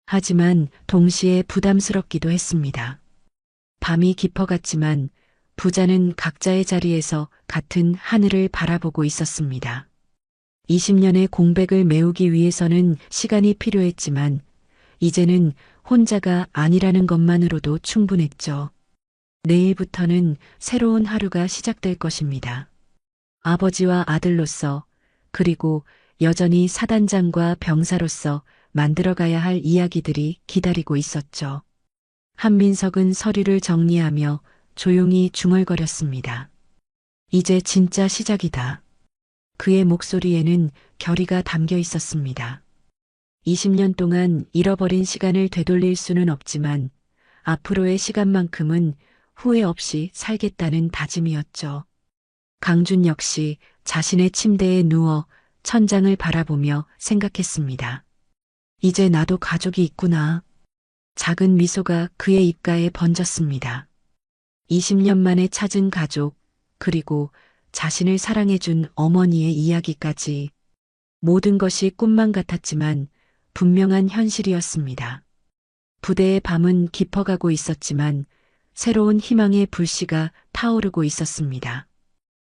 하지만 동시에 부담스럽기도 했습니다. 밤이 깊어갔지만 부자는 각자의 자리에서 같은 하늘을 바라보고 있었습니다. 20년의 공백을 메우기 위해서는 시간이 필요했지만 이제는 혼자가 아니라는 것만으로도 충분했죠. 내일부터는 새로운 하루가 시작될 것입니다. 아버지와 아들로서 그리고 여전히 사단장과 병사로서 만들어가야 할 이야기들이 기다리고 있었죠. 한민석은 서류를 정리하며 조용히 중얼거렸습니다. 이제 진짜 시작이다. 그의 목소리에는 결의가 담겨 있었습니다. 20년 동안 잃어버린 시간을 되돌릴 수는 없지만 앞으로의 시간만큼은 후회 없이 살겠다는 다짐이었죠. 강준 역시 자신의 침대에 누워 천장을 바라보며 생각했습니다. 이제 나도 가족이 있구나. 작은 미소가 그의 입가에 번졌습니다. 20년 만에 찾은 가족, 그리고 자신을 사랑해준 어머니의 이야기까지 모든 것이 꿈만 같았지만 분명한 현실이었습니다. 부대의 밤은 깊어가고 있었지만 새로운 희망의 불씨가 타오르고 있었습니다.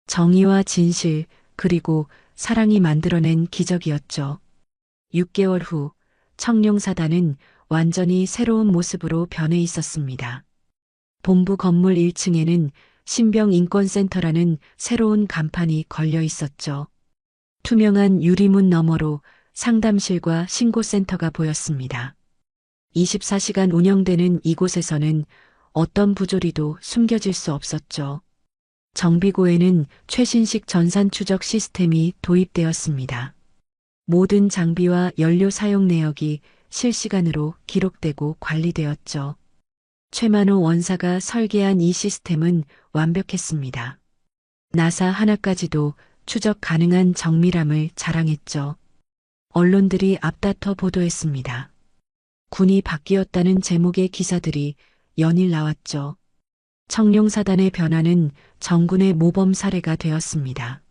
정의와 진실, 그리고 사랑이 만들어낸 기적이었죠. 6개월 후 청룡사단은 완전히 새로운 모습으로 변해 있었습니다. 본부 건물 1층에는 신병인권센터라는 새로운 간판이 걸려 있었죠. 투명한 유리문 너머로 상담실과 신고센터가 보였습니다. 24시간 운영되는 이곳에서는 어떤 부조리도 숨겨질 수 없었죠. 정비고에는 최신식 전산 추적 시스템이 도입되었습니다. 모든 장비와 연료 사용 내역이 실시간으로 기록되고 관리되었죠. 최만호 원사가 설계한 이 시스템은 완벽했습니다. 나사 하나까지도 추적 가능한 정밀함을 자랑했죠. 언론들이 앞다퉈 보도했습니다. 군이 바뀌었다는 제목의 기사들이 연일 나왔죠. 청룡사단의 변화는 정군의 모범 사례가 되었습니다.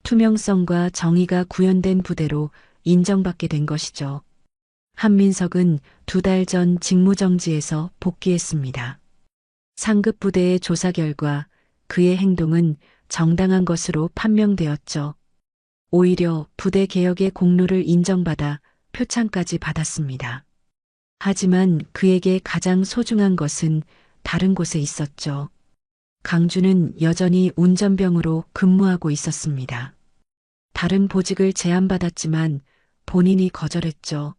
투명성과 정의가 구현된 부대로 인정받게 된 것이죠. 한민석은 2달 전 직무정지에서 복귀했습니다. 상급 부대의 조사 결과 그의 행동은 정당한 것으로 판명되었죠. 오히려 부대 개혁의 공로를 인정받아 표창까지 받았습니다. 하지만 그에게 가장 소중한 것은 다른 곳에 있었죠. 강주는 여전히 운전병으로 근무하고 있었습니다. 다른 보직을 제안받았지만 본인이 거절했죠.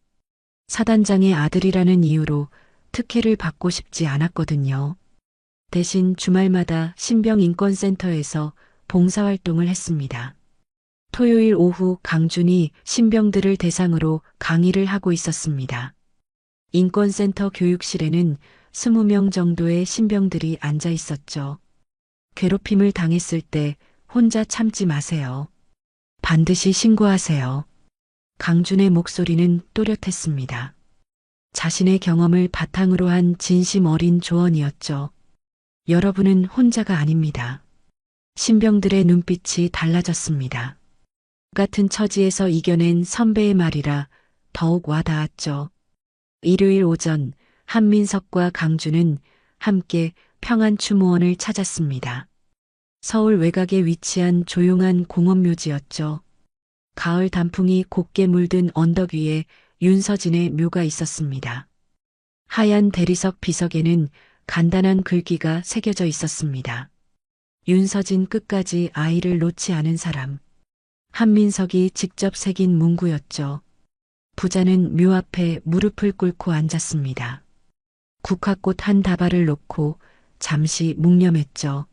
사단장의 아들이라는 이유로 특혜를 받고 싶지 않았거든요. 대신 주말마다 신병인권센터에서 봉사활동을 했습니다. 토요일 오후 강준이 신병들을 대상으로 강의를 하고 있었습니다. 인권센터 교육실에는 20명 정도의 신병들이 앉아 있었죠. 괴롭힘을 당했을 때 혼자 참지 마세요. 반드시 신고하세요. 강준의 목소리는 또렷했습니다. 자신의 경험을 바탕으로 한 진심 어린 조언이었죠. 여러분은 혼자가 아닙니다. 신병들의 눈빛이 달라졌습니다. 같은 처지에서 이겨낸 선배의 말이라 더욱 와닿았죠. 일요일 오전 한민석과 강준은 함께 평안추모원을 찾았습니다. 서울 외곽에 위치한 조용한 공원묘지였죠. 가을 단풍이 곱게 물든 언덕 위에 윤서진의 묘가 있었습니다. 하얀 대리석 비석에는 간단한 글귀가 새겨져 있었습니다. 윤서진 끝까지 아이를 놓지 않은 사람. 한민석이 직접 새긴 문구였죠. 부자는 묘 앞에 무릎을 꿇고 앉았습니다. 국화꽃 한 다발을 놓고 잠시 묵념했죠.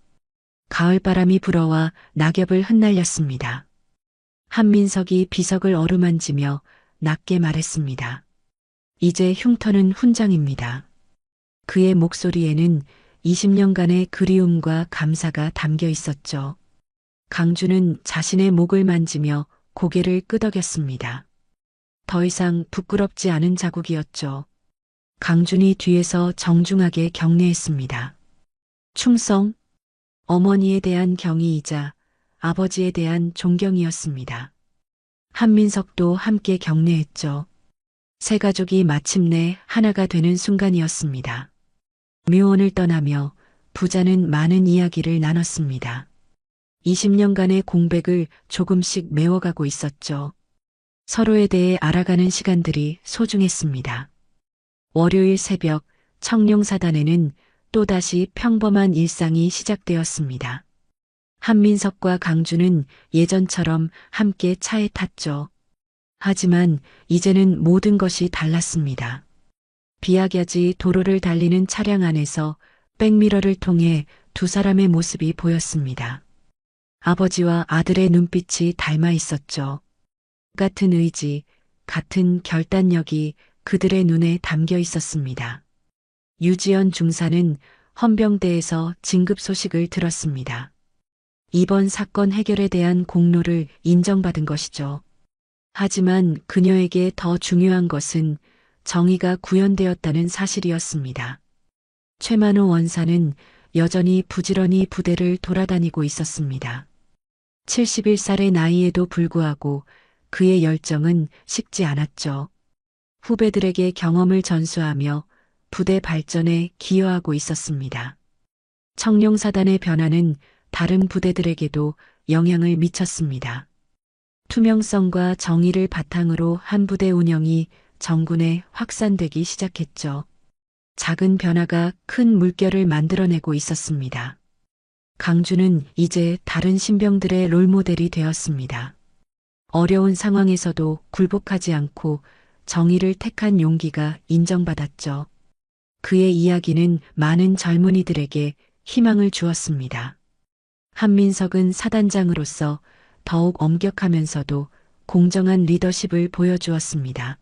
가을바람이 불어와 낙엽을 흩날렸습니다. 한민석이 비석을 어루만지며 낮게 말했습니다. 이제 흉터는 훈장입니다. 그의 목소리에는 20년간의 그리움과 감사가 담겨 있었죠. 강주는 자신의 목을 만지며 고개를 끄덕였습니다. 더 이상 부끄럽지 않은 자국이었죠. 강준이 뒤에서 정중하게 격려했습니다. 충성, 어머니에 대한 경의이자 아버지에 대한 존경이었습니다. 한민석도 함께 격려했죠. 세 가족이 마침내 하나가 되는 순간이었습니다. 묘원을 떠나며 부자는 많은 이야기를 나눴습니다. 20년간의 공백을 조금씩 메워가고 있었죠. 서로에 대해 알아가는 시간들이 소중했습니다. 월요일 새벽 청룡사단에는 또다시 평범한 일상이 시작되었습니다. 한민석과 강주는 예전처럼 함께 차에 탔죠. 하지만 이제는 모든 것이 달랐습니다. 비아갸지 도로를 달리는 차량 안에서 백미러를 통해 두 사람의 모습이 보였습니다. 아버지와 아들의 눈빛이 닮아 있었죠. 같은 의지, 같은 결단력이 그들의 눈에 담겨 있었습니다. 유지연 중사는 헌병대에서 진급 소식을 들었습니다. 이번 사건 해결에 대한 공로를 인정받은 것이죠. 하지만 그녀에게 더 중요한 것은 정의가 구현되었다는 사실이었습니다. 최만호 원사는 여전히 부지런히 부대를 돌아다니고 있었습니다. 71살의 나이에도 불구하고 그의 열정은 식지 않았죠. 후배들에게 경험을 전수하며 부대 발전에 기여하고 있었습니다. 청룡사단의 변화는 다른 부대들에게도 영향을 미쳤습니다. 투명성과 정의를 바탕으로 한 부대 운영이 정군에 확산되기 시작했죠. 작은 변화가 큰 물결을 만들어내고 있었습니다. 강주는 이제 다른 신병들의 롤모델이 되었습니다. 어려운 상황에서도 굴복하지 않고 정의를 택한 용기가 인정받았죠. 그의 이야기는 많은 젊은이들에게 희망을 주었습니다. 한민석은 사단장으로서 더욱 엄격하면서도 공정한 리더십을 보여주었습니다.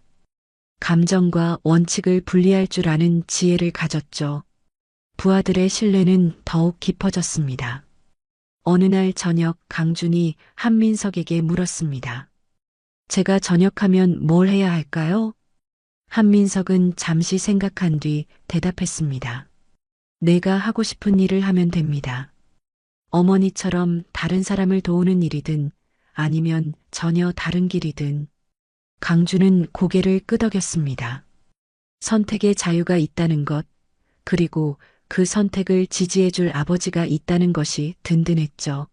감정과 원칙을 분리할 줄 아는 지혜를 가졌죠. 부하들의 신뢰는 더욱 깊어졌습니다. 어느 날 저녁 강준이 한민석에게 물었습니다. 제가 전역하면 뭘 해야 할까요? 한민석은 잠시 생각한 뒤 대답했습니다. 내가 하고 싶은 일을 하면 됩니다. 어머니처럼 다른 사람을 도우는 일이든 아니면 전혀 다른 길이든. 강주는 고개를 끄덕였습니다. 선택의 자유가 있다는 것, 그리고 그 선택을 지지해줄 아버지가 있다는 것이 든든했죠.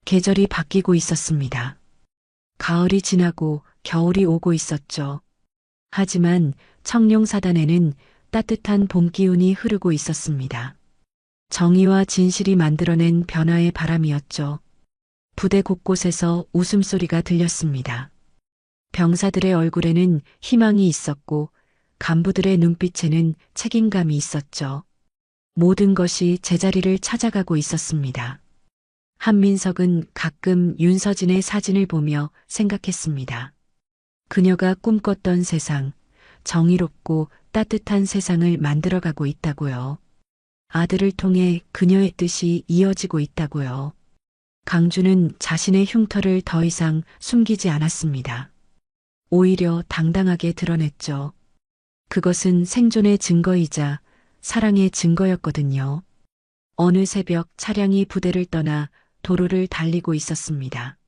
계절이 바뀌고 있었습니다. 가을이 지나고 겨울이 오고 있었죠. 하지만 청룡사단에는 따뜻한 봄 기운이 흐르고 있었습니다. 정의와 진실이 만들어낸 변화의 바람이었죠. 부대 곳곳에서 웃음소리가 들렸습니다. 병사들의 얼굴에는 희망이 있었고 간부들의 눈빛에는 책임감이 있었죠. 모든 것이 제자리를 찾아가고 있었습니다. 한민석은 가끔 윤서진의 사진을 보며 생각했습니다. 그녀가 꿈꿨던 세상, 정의롭고 따뜻한 세상을 만들어가고 있다고요. 아들을 통해 그녀의 뜻이 이어지고 있다고요. 강주는 자신의 흉터를 더 이상 숨기지 않았습니다. 오히려 당당하게 드러냈죠. 그것은 생존의 증거이자 사랑의 증거였거든요. 어느 새벽 차량이 부대를 떠나 도로를 달리고 있었습니다.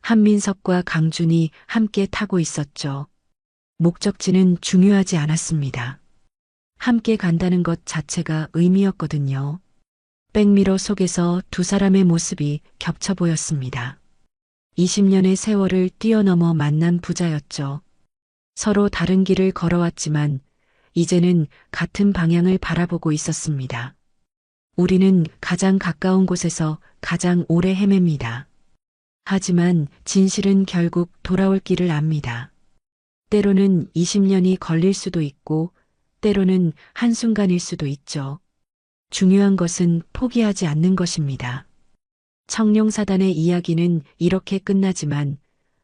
한민석과 강준이 함께 타고 있었죠. 목적지는 중요하지 않았습니다. 함께 간다는 것 자체가 의미였거든요. 백미러 속에서 두 사람의 모습이 겹쳐 보였습니다. 20년의 세월을 뛰어넘어 만난 부자였죠. 서로 다른 길을 걸어왔지만 이제는 같은 방향을 바라보고 있었습니다. 우리는 가장 가까운 곳에서 가장 오래 헤맵니다. 하지만 진실은 결국 돌아올 길을 압니다. 때로는 20년이 걸릴 수도 있고 때로는 한순간일 수도 있죠. 중요한 것은 포기하지 않는 것입니다. 청룡사단의 이야기는 이렇게 끝나지만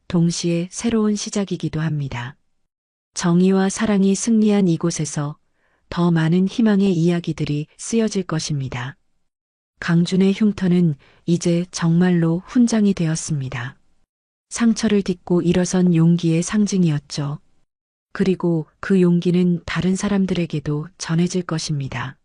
동시에 새로운 시작이기도 합니다. 정의와 사랑이 승리한 이곳에서 더 많은 희망의 이야기들이 쓰여질 것입니다. 강준의 흉터는 이제 정말로 훈장이 되었습니다. 상처를 딛고 일어선 용기의 상징이었죠. 그리고 그 용기는 다른 사람들에게도 전해질 것입니다.